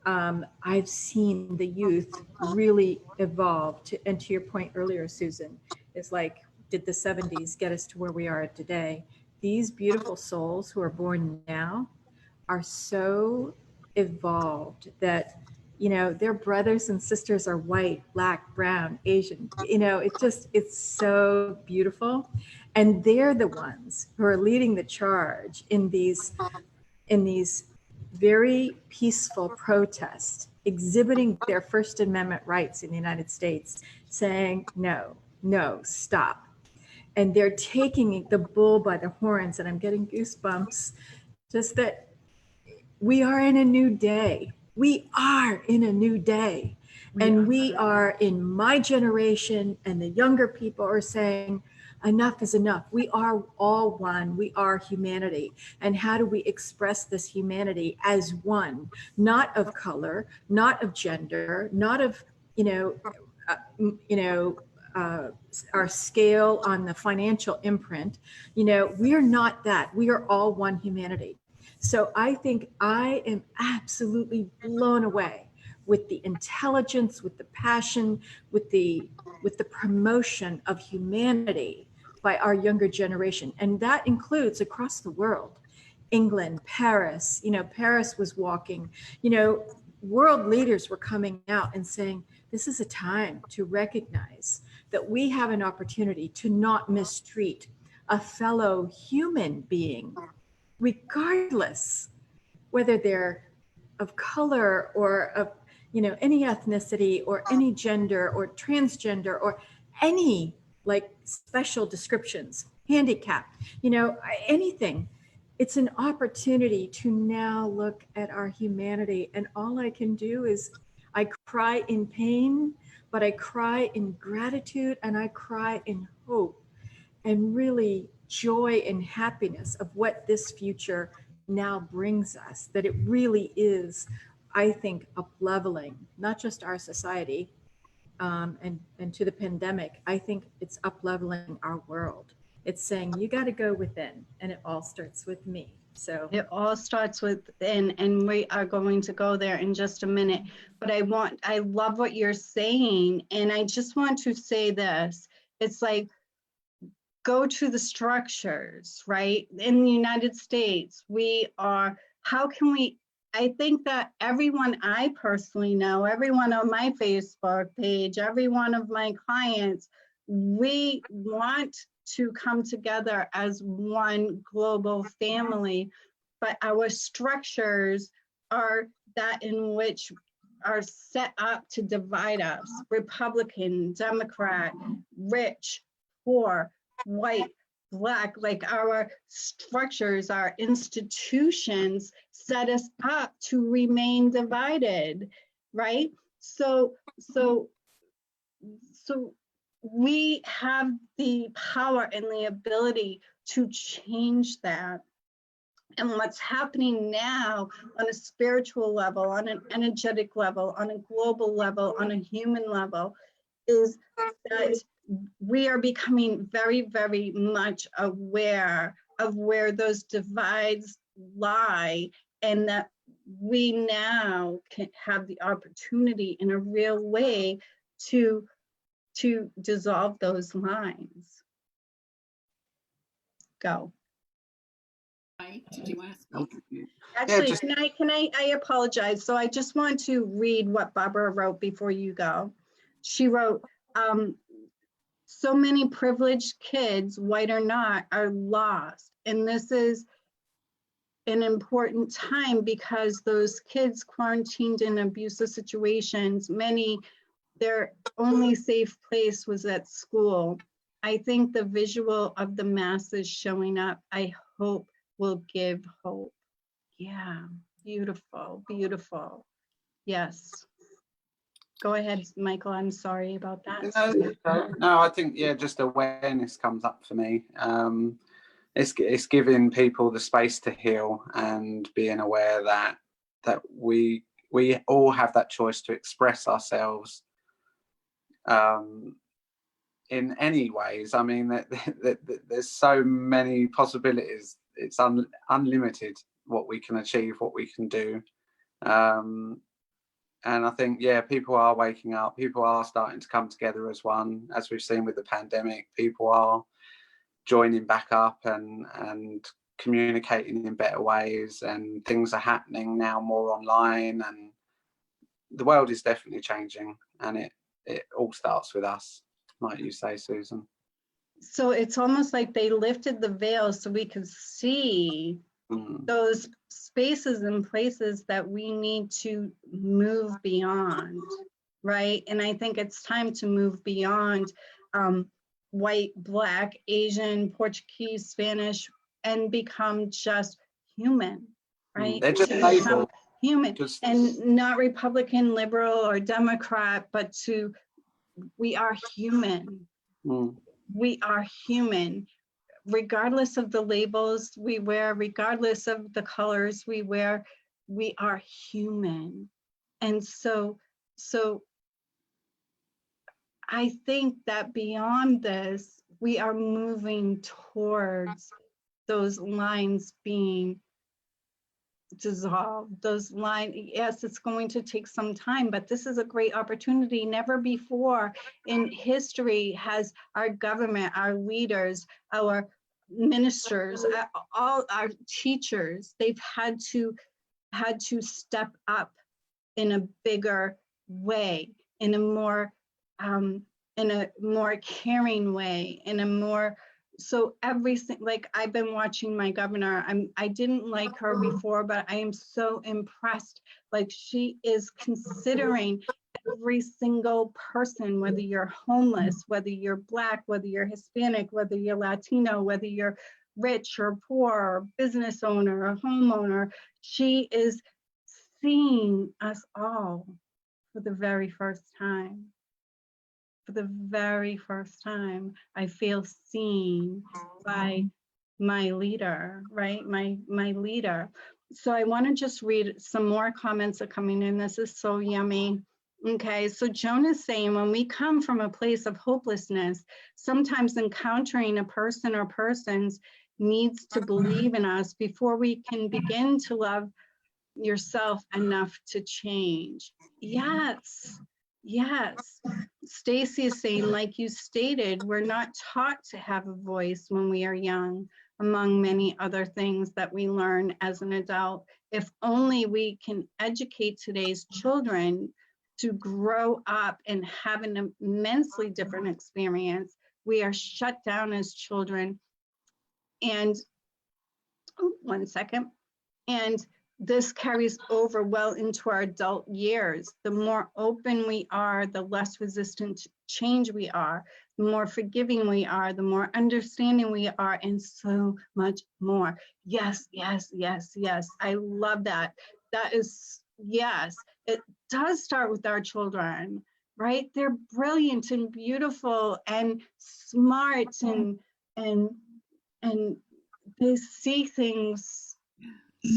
I've seen the youth really evolve and to your point earlier, Susan, is like, did the 70s get us to where we are today? These beautiful souls who are born now are so evolved that, you know, their brothers and sisters are white, black, brown, Asian, you know, it's so beautiful. And they're the ones who are leading the charge in these very peaceful protests, exhibiting their First Amendment rights in the United States, saying, no, stop. And they're taking the bull by the horns, and I'm getting goosebumps, just that we are in a new day. We are in a new day. And we are in my generation, and the younger people are saying, enough is enough. We are all one. We are humanity. And how do we express this humanity as one, not of color, not of gender, not of, our scale on the financial imprint? You know, we're not that. We are all one humanity. So I think I am absolutely blown away with the intelligence, with the passion, with the promotion of humanity by our younger generation. And that includes across the world. England, Paris, Paris was walking, world leaders were coming out and saying, this is a time to recognize that we have an opportunity to not mistreat a fellow human being, regardless whether they're of color or of any ethnicity or any gender or transgender or any like special descriptions, handicap, anything. It's an opportunity to now look at our humanity. And all I can do is I cry in pain, but I cry in gratitude, and I cry in hope and really joy and happiness of what this future now brings us, that it really is, I think, up-leveling, not just our society and to the pandemic. I think it's up-leveling our world. It's saying, you got to go within, and it all starts with me. So it all starts with, and we are going to go there in just a minute, but I love what you're saying. And I just want to say this, it's like, go to the structures, right? In the United States, I think that everyone I personally know, everyone on my Facebook page, every one of my clients, we want to come together as one global family, but our structures are that in which are set up to divide us: Republican, Democrat, rich, poor, white, Black. Like, our structures, our institutions set us up to remain divided, right? So we have the power and the ability to change that. And what's happening now on a spiritual level, on an energetic level, on a global level, on a human level, is that we are becoming very, very much aware of where those divides lie, and that we now can have the opportunity in a real way to dissolve those lines. Go. Mike, did you want to speak? Actually, Yeah, I apologize. So I just want to read what Barbara wrote before you go. She wrote, so many privileged kids, white or not, are lost. And this is an important time because those kids quarantined in abusive situations, many, their only safe place was at school. I think the visual of the masses showing up, I hope, will give hope. Yeah, beautiful, beautiful. Yes. Go ahead, Michael. I'm sorry about that. No, I think, yeah, just awareness comes up for me. It's giving people the space to heal and being aware that we all have that choice to express ourselves in any ways. I mean, there's so many possibilities. It's unlimited what we can achieve, what we can do. And I think, yeah, people are waking up. People are starting to come together as one, as we've seen with the pandemic. People are joining back up and communicating in better ways, and things are happening now more online, and the world is definitely changing, and it all starts with us, like you say, Susan. So it's almost like they lifted the veil so we could see those spaces and places that we need to move beyond, right? And I think it's time to move beyond white, Black, Asian, Portuguese, Spanish, and become just human, right? They're just labels. Human, and not Republican, liberal, or Democrat, but we are human. We are human, regardless of the labels we wear, regardless of the colors we wear. We are human. And so I think that beyond this, we are moving towards those lines being dissolved. Those lines, yes, it's going to take some time, but this is a great opportunity. Never before in history has our government, our leaders, our ministers, all our teachers, they've had to step up in a bigger way, in a more caring way, in a more, so everything, like, I've been watching my governor. I didn't like her before, but I am so impressed. Like, she is considering every single person, whether you're homeless, whether you're Black, whether you're Hispanic, whether you're Latino, whether you're rich or poor, or business owner or homeowner. She is seeing us all for the very first time. For the very first time, I feel seen by my leader, right? My leader. So I want to just read some more comments are coming in. This is so yummy. Okay, so Joan is saying, when we come from a place of hopelessness, sometimes encountering a person or persons needs to believe in us before we can begin to love yourself enough to change. Yes. Yes. Stacy is saying, like you stated, we're not taught to have a voice when we are young, among many other things that we learn as an adult. If only we can educate today's children to grow up and have an immensely different experience. We are shut down as children. And, oh, 1 second. And this carries over well into our adult years. The more open we are, the less resistant to change we are, the more forgiving we are, the more understanding we are, and so much more. Yes, yes, yes, yes. I love that. That is, yes, it does start with our children, right? They're brilliant and beautiful and smart and they see things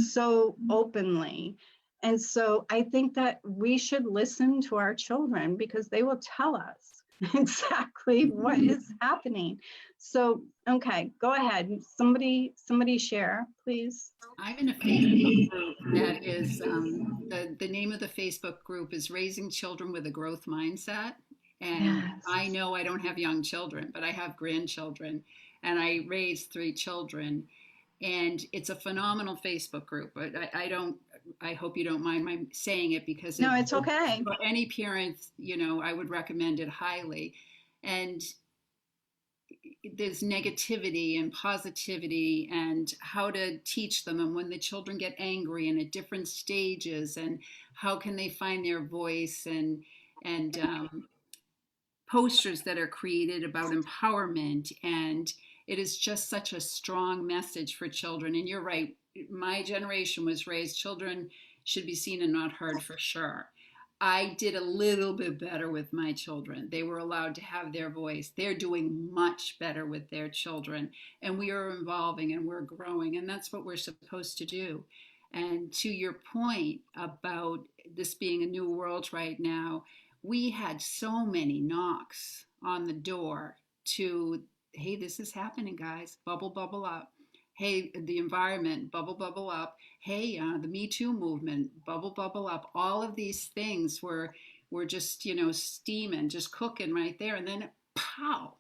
so openly. And so I think that we should listen to our children because they will tell us exactly what is happening. So, okay, go ahead. Somebody share, please. I'm in a Facebook group that is the name of the Facebook group is Raising Children with a Growth Mindset. And Yes. I know I don't have young children, but I have grandchildren, and I raised 3 children. And it's a phenomenal Facebook group. But I hope you don't mind my saying it because No, it's okay. for any parents, I would recommend it highly. And there's negativity and positivity and how to teach them, and when the children get angry and at different stages, and how can they find their voice, and posters that are created about empowerment. And it is just such a strong message for children. And you're right, my generation was raised, children should be seen and not heard, for sure. I did a little bit better with my children. They were allowed to have their voice. They're doing much better with their children. And we are evolving and we're growing. And that's what we're supposed to do. And to your point about this being a new world right now, we had so many knocks on the door to, hey, this is happening, guys. Bubble, bubble up. Hey, the environment, bubble, bubble up. Hey, the Me Too movement, bubble, bubble up. All of these things were just, steaming, just cooking right there. And then, pow,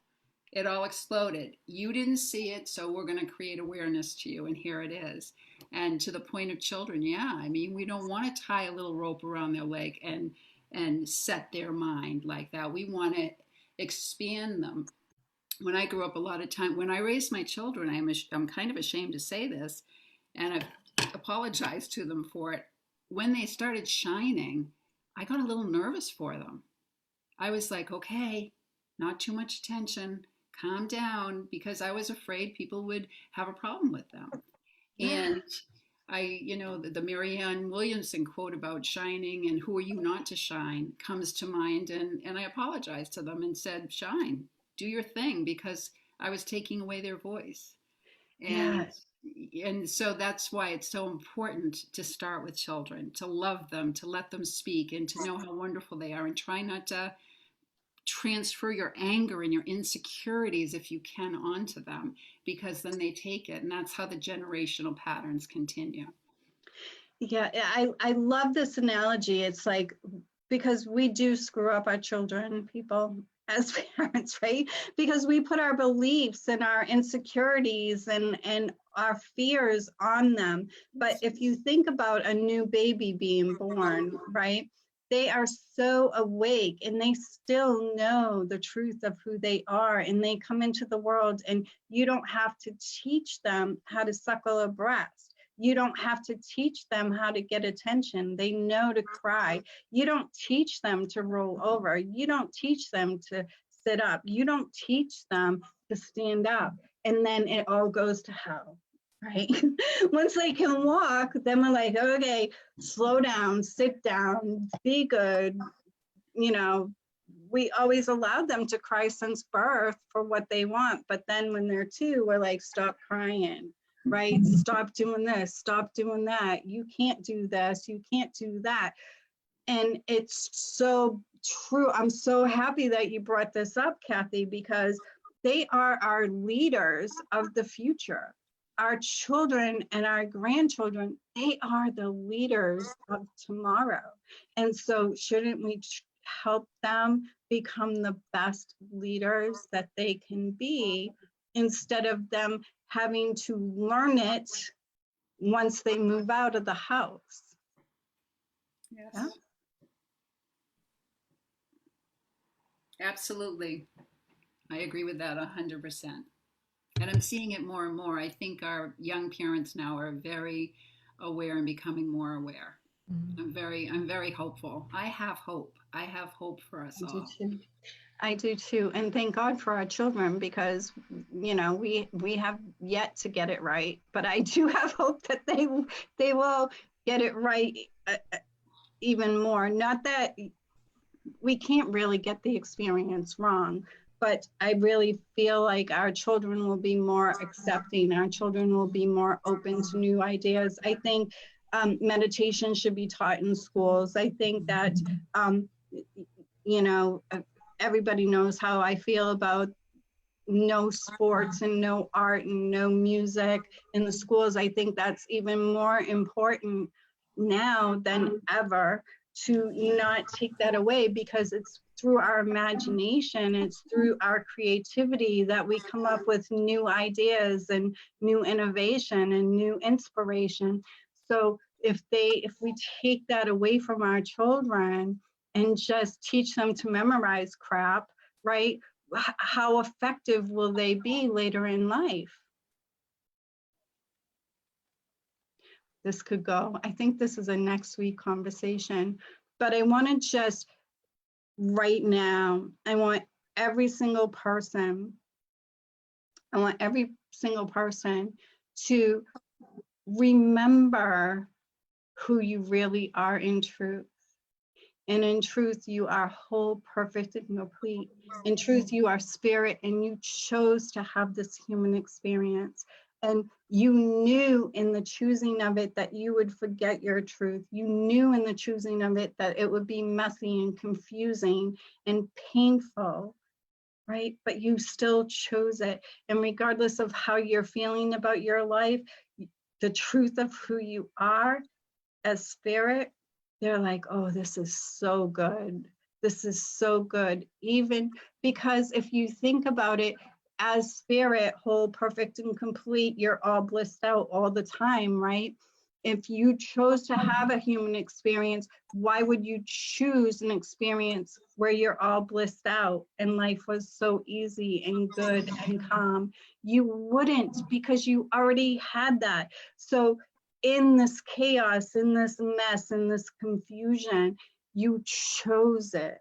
it all exploded. You didn't see it, so we're going to create awareness to you. And here it is. And to the point of children, yeah, I mean, we don't want to tie a little rope around their leg and set their mind like that. We want to expand them. When I grew up, a lot of time, when I raised my children, I'm kind of ashamed to say this, and I've apologized to them for it. When they started shining, I got a little nervous for them. I was like, okay, not too much attention, calm down, because I was afraid people would have a problem with them. And the Marianne Williamson quote about shining and who are you not to shine comes to mind. And I apologized to them and said, shine, do your thing, because I was taking away their voice. And, Yes. and so that's why it's so important to start with children, to love them, to let them speak, and to know how wonderful they are, and try not to transfer your anger and your insecurities, if you can, onto them, because then they take it, and that's how the generational patterns continue. Yeah, I love this analogy. It's like, because we do screw up our children, people, as parents, right? Because we put our beliefs and our insecurities and our fears on them. But if you think about a new baby being born, right? They are so awake and they still know the truth of who they are, and they come into the world, and you don't have to teach them how to suckle a breast. You don't have to teach them how to get attention. They know to cry. You don't teach them to roll over. You don't teach them to sit up. You don't teach them to stand up. And then it all goes to hell, right? Once they can walk, then we're like, okay, slow down, sit down, be good. We always allowed them to cry since birth for what they want. But then when they're 2, we're like, stop crying. Right? Stop doing this, stop doing that. You can't do this, you can't do that. And it's so true. I'm so happy that you brought this up, Kathy, because they are our leaders of the future. Our children and our grandchildren, they are the leaders of tomorrow. And so shouldn't we help them become the best leaders that they can be, instead of them having to learn it once they move out of the house? Yes. Yeah. Absolutely. I agree with that 100%. And I'm seeing it more and more. I think our young parents now are very aware and becoming more aware. I'm very hopeful. I have hope. I have hope for us all. I do too. And thank God for our children, because, you know, we have yet to get it right, but I do have hope that they will get it right even more. Not that we can't really get the experience wrong, but I really feel like our children will be more accepting. Our children will be more open to new ideas. I think meditation should be taught in schools. I think that, you know, everybody knows how I feel about no sports and no art and no music in the schools. I think that's even more important now than ever, to not take that away, because it's through our imagination, it's through our creativity that we come up with new ideas and new innovation and new inspiration. So if we take that away from our children and just teach them to memorize crap, right? How effective will they be later in life? This could go. I think this is a next week conversation, but I want to just right now, I want every single person to remember who you really are in truth. And in truth, you are whole, perfect, and complete. In truth, you are spirit, and you chose to have this human experience. And you knew in the choosing of it that you would forget your truth. You knew in the choosing of it that it would be messy and confusing and painful, right? But you still chose it. And regardless of how you're feeling about your life, the truth of who you are as spirit, they're like, oh, this is so good. This is so good. Even because if you think about it, as spirit, whole, perfect, and complete, you're all blissed out all the time, right? If you chose to have a human experience, why would you choose an experience where you're all blissed out and life was so easy and good and calm? You wouldn't, because you already had that. So in this chaos, in this mess, in this confusion, you chose it,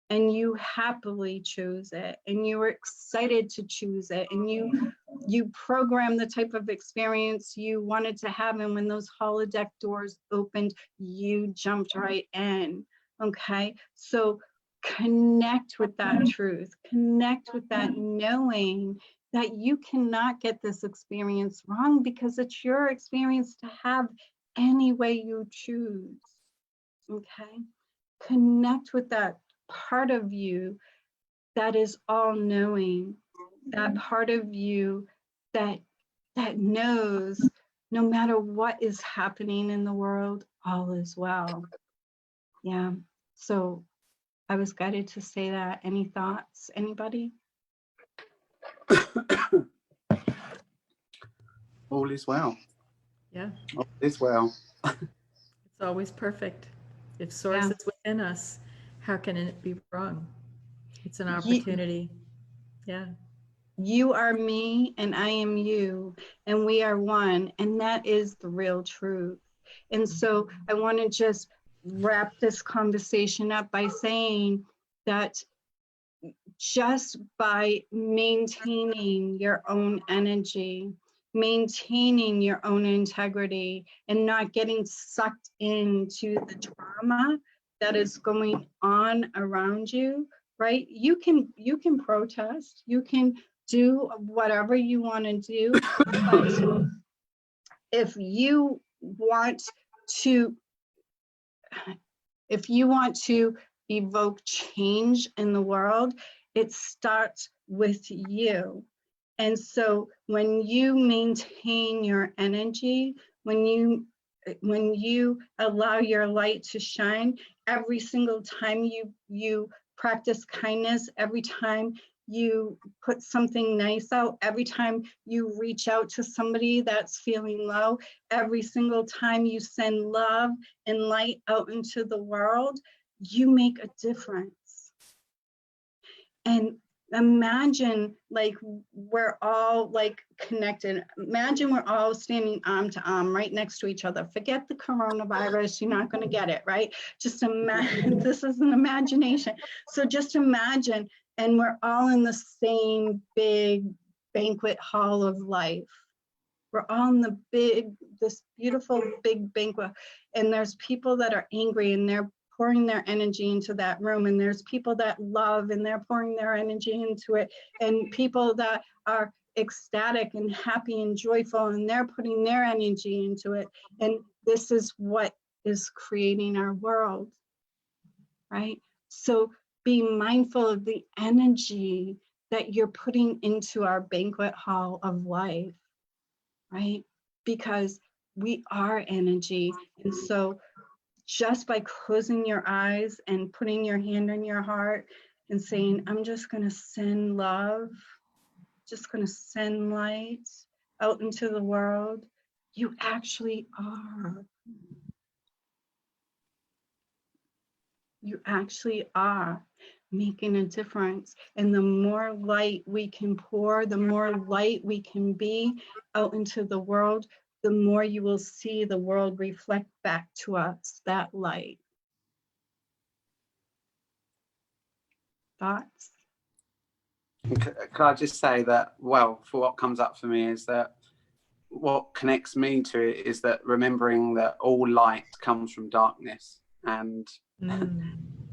and you happily chose it, and you were excited to choose it, and you programmed the type of experience you wanted to have, and when those holodeck doors opened, you jumped right in. Okay, so connect with that truth, connect with that knowing that you cannot get this experience wrong, because it's your experience to have any way you choose. Okay, connect with that part of you that is all knowing, that part of you that knows no matter what is happening in the world, all is well. Yeah, so I was guided to say that. Any thoughts, anybody? All is well. Yeah, All is well. it's always perfect. If source is within us, how can it be wrong? It's an opportunity. Yeah. You are me and I am you, and we are one, and that is the real truth. And so I want to just wrap this conversation up by saying that just by maintaining your own energy, maintaining your own integrity, and not getting sucked into the drama that is going on around you, right? You can protest, you can do whatever you want to do, but if you want to evoke change in the world, it starts with you. And so when you maintain your energy, when you allow your light to shine, every single time you practice kindness, every time you put something nice out, every time you reach out to somebody that's feeling low, every single time you send love and light out into the world, you make a difference. And Imagine like we're all like connected. Imagine we're all standing arm to arm right next to each other. Forget the coronavirus, you're not going to get it, right? Just imagine, this is an imagination. So just imagine, and we're all in the same big banquet hall of life. We're all in this beautiful big banquet, and there's people that are angry and they're pouring their energy into that room, and there's people that love and they're pouring their energy into it, and people that are ecstatic and happy and joyful and they're putting their energy into it. And this is what is creating our world, right? So be mindful of the energy that you're putting into our banquet hall of life, right? Because we are energy. And so just by closing your eyes and putting your hand on your heart and saying, I'm just going to send love, just going to send light out into the world, you actually are. You actually are making a difference. And the more light we can pour, the more light we can be out into the world, the more you will see the world reflect back to us that light. Thoughts? Can I just say that, well, for what comes up for me is that what connects me to it is that remembering that all light comes from darkness, and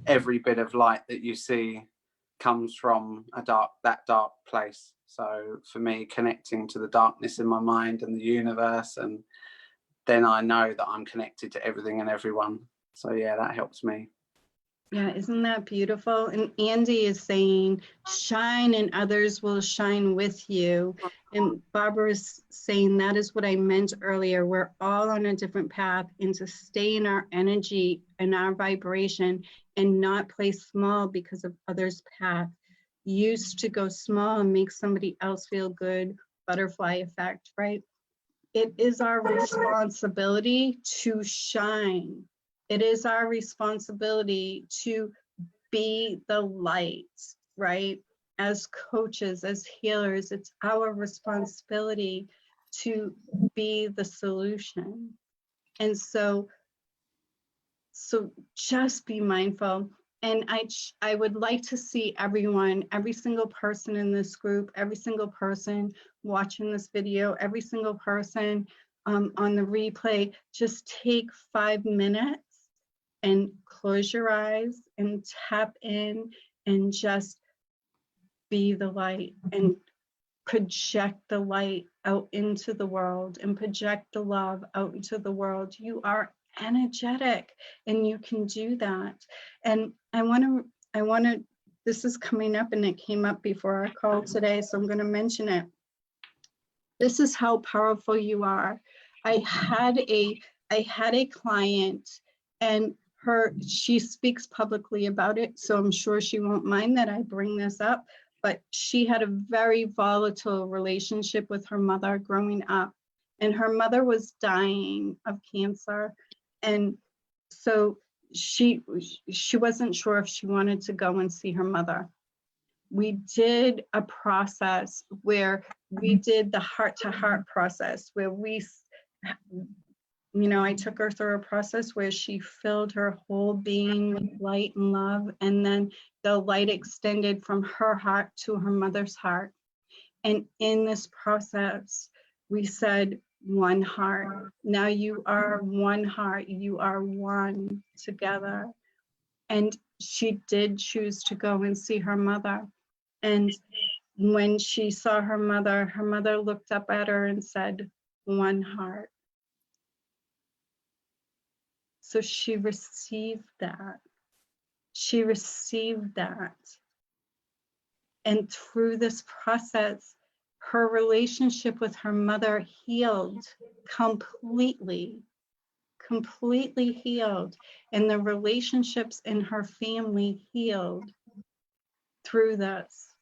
every bit of light that you see comes from that dark place. So for me, connecting to the darkness in my mind and the universe, and then I know that I'm connected to everything and everyone. So yeah, that helps me. Yeah, isn't that beautiful? And Andy is saying, shine and others will shine with you. And Barbara is saying, that is what I meant earlier. We're all on a different path, and to stay in our energy and our vibration and not play small because of others' path. Used to go small and make somebody else feel good, butterfly effect, right? It is our responsibility to shine. It is our responsibility to be the light, right? As coaches, as healers, it's our responsibility to be the solution. And so just be mindful. And I would like to see everyone, every single person in this group, every single person watching this video, every single person on the replay, just take 5 minutes and close your eyes and tap in and just be the light and project the light out into the world and project the love out into the world. You are energetic and you can do that. And I want to, this is coming up and it came up before our call today, so I'm going to mention it. This is how powerful you are. I had a client, and she speaks publicly about it, so I'm sure she won't mind that I bring this up, but she had a very volatile relationship with her mother growing up, and her mother was dying of cancer. And so she wasn't sure if she wanted to go and see her mother. We did a process where we did the heart-to-heart process, where I took her through a process where she filled her whole being with light and love, and then the light extended from her heart to her mother's heart. And in this process, we said, one heart. Now you are one heart. You are one together. And she did choose to go and see her mother. And when she saw her mother looked up at her and said, one heart. So she received that. She received that. And through this process, her relationship with her mother healed completely healed. And the relationships in her family healed through this.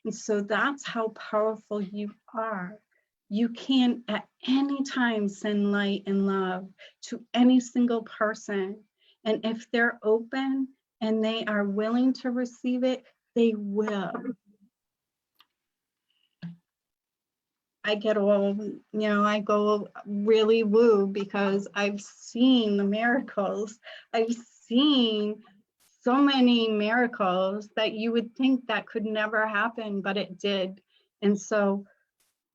And so that's how powerful you are. You can at any time send light and love to any single person. And if they're open and they are willing to receive it, They will. I get all, I go really woo because I've seen the miracles. I've seen so many miracles that you would think that could never happen, but it did. And so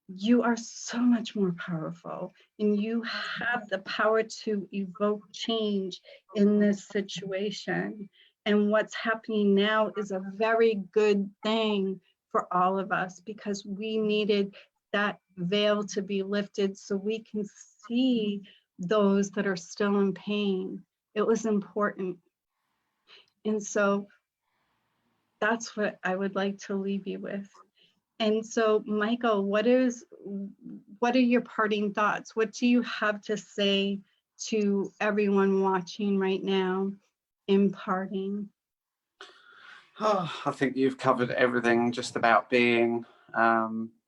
you are so much more powerful, and you have the power to evoke change in this situation. And what's happening now is a very good thing for all of us, because we needed that veil to be lifted so we can see those that are still in pain. It was important. And so that's what I would like to leave you with. And so, Michael, what are your parting thoughts? What do you have to say to everyone watching right now in parting? Oh, I think you've covered everything, just about being.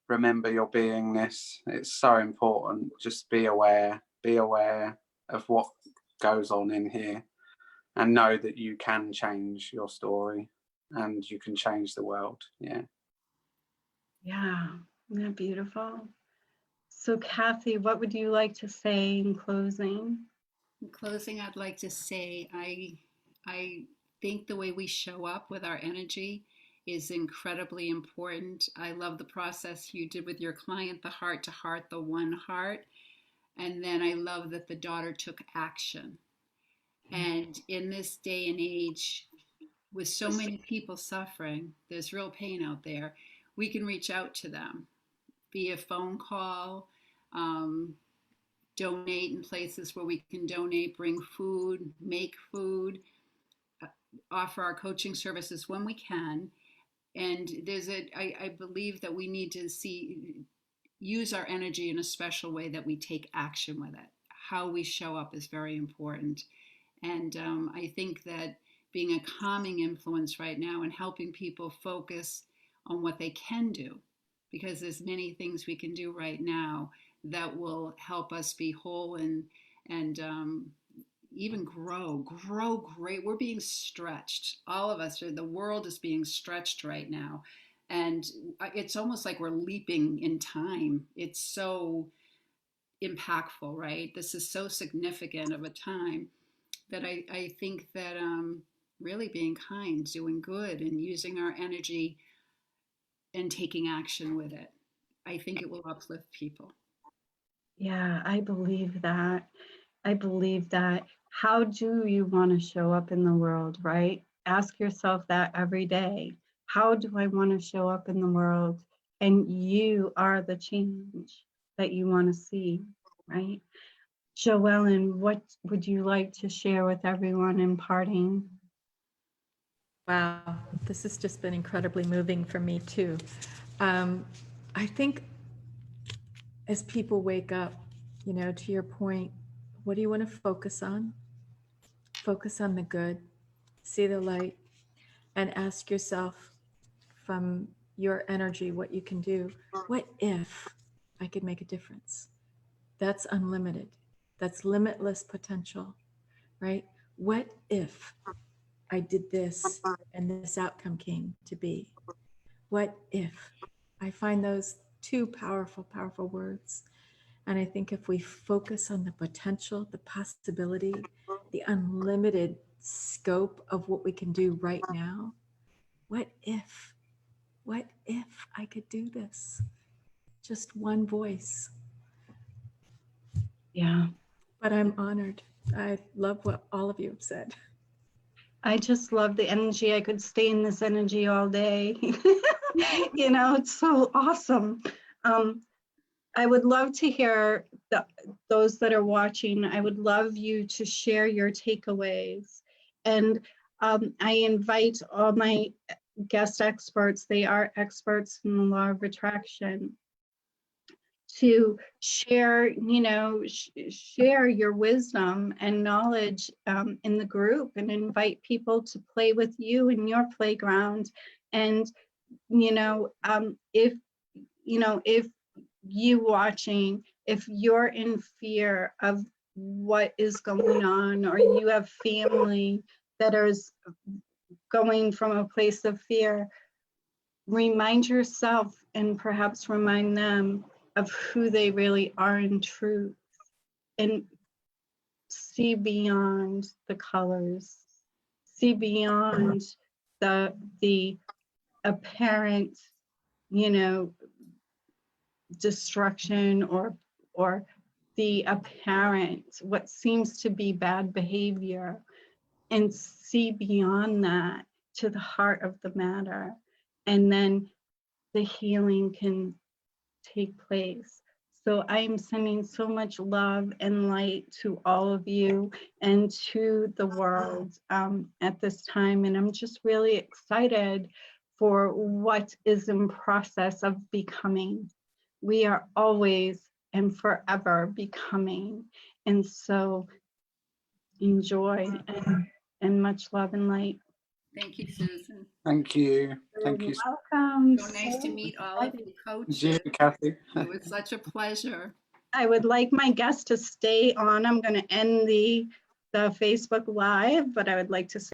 Remember your beingness. It's so important. Just be aware of what goes on in here, and know that you can change your story and you can change the world. Yeah. Yeah, isn't that beautiful? So, Kathy, what would you like to say in closing? In closing, I'd like to say I think the way we show up with our energy is incredibly important. I love the process you did with your client, the heart to heart, the one heart. And then I love that the daughter took action. And in this day and age, with so many people suffering, there's real pain out there. We can reach out to them via phone call, donate in places where we can donate, bring food, make food, offer our coaching services when we can. And I believe that we need to use our energy in a special way, that we take action with it. How we show up is very important. And I think that being a calming influence right now and helping people focus on what they can do, because there's many things we can do right now that will help us be whole and even grow great. We're being stretched. All of us, the world is being stretched right now. And it's almost like we're leaping in time. It's so impactful, right? This is so significant of a time that I think that really being kind, doing good, and using our energy and taking action with it, I think it will uplift people. Yeah, I believe that. I believe that. How do you want to show up in the world, right? Ask yourself that every day. How do I want to show up in the world? And you are the change that you want to see, right? Joellen, what would you like to share with everyone in parting? Wow, this has just been incredibly moving for me too. I think as people wake up, to your point, what do you want to focus on? Focus on the good, see the light, and ask yourself from your energy what you can do. What if I could make a difference? That's unlimited. That's limitless potential, right? What if I did this and this outcome came to be? What if? I find those two powerful, powerful words. And I think if we focus on the potential, the possibility, the unlimited scope of what we can do right now, what if I could do this? Just one voice. Yeah. But I'm honored. I love what all of you have said. I just love the energy. I could stay in this energy all day. It's so awesome. I would love to hear those that are watching. I would love you to share your takeaways. And I invite all my guest experts, they are experts in the law of attraction, to share, share your wisdom and knowledge in the group, and invite people to play with you in your playground. And, if you watching, if you're in fear of what is going on, or you have family that is going from a place of fear, remind yourself and perhaps remind them of who they really are in truth, and see beyond the colors, see beyond the apparent, destruction or the apparent, what seems to be bad behavior, and see beyond that to the heart of the matter. And then the healing can take place. So I am sending so much love and light to all of you and to the world at this time. And I'm just really excited for what is in process of becoming. We are always and forever becoming. And so enjoy and much love and light. Thank you, Susan. Thank you. Thank You're you. welcome. So nice to meet all of you coaches. You, Kathy. It was such a pleasure. I would like my guests to stay on. I'm going to end the Facebook Live, but I would like to say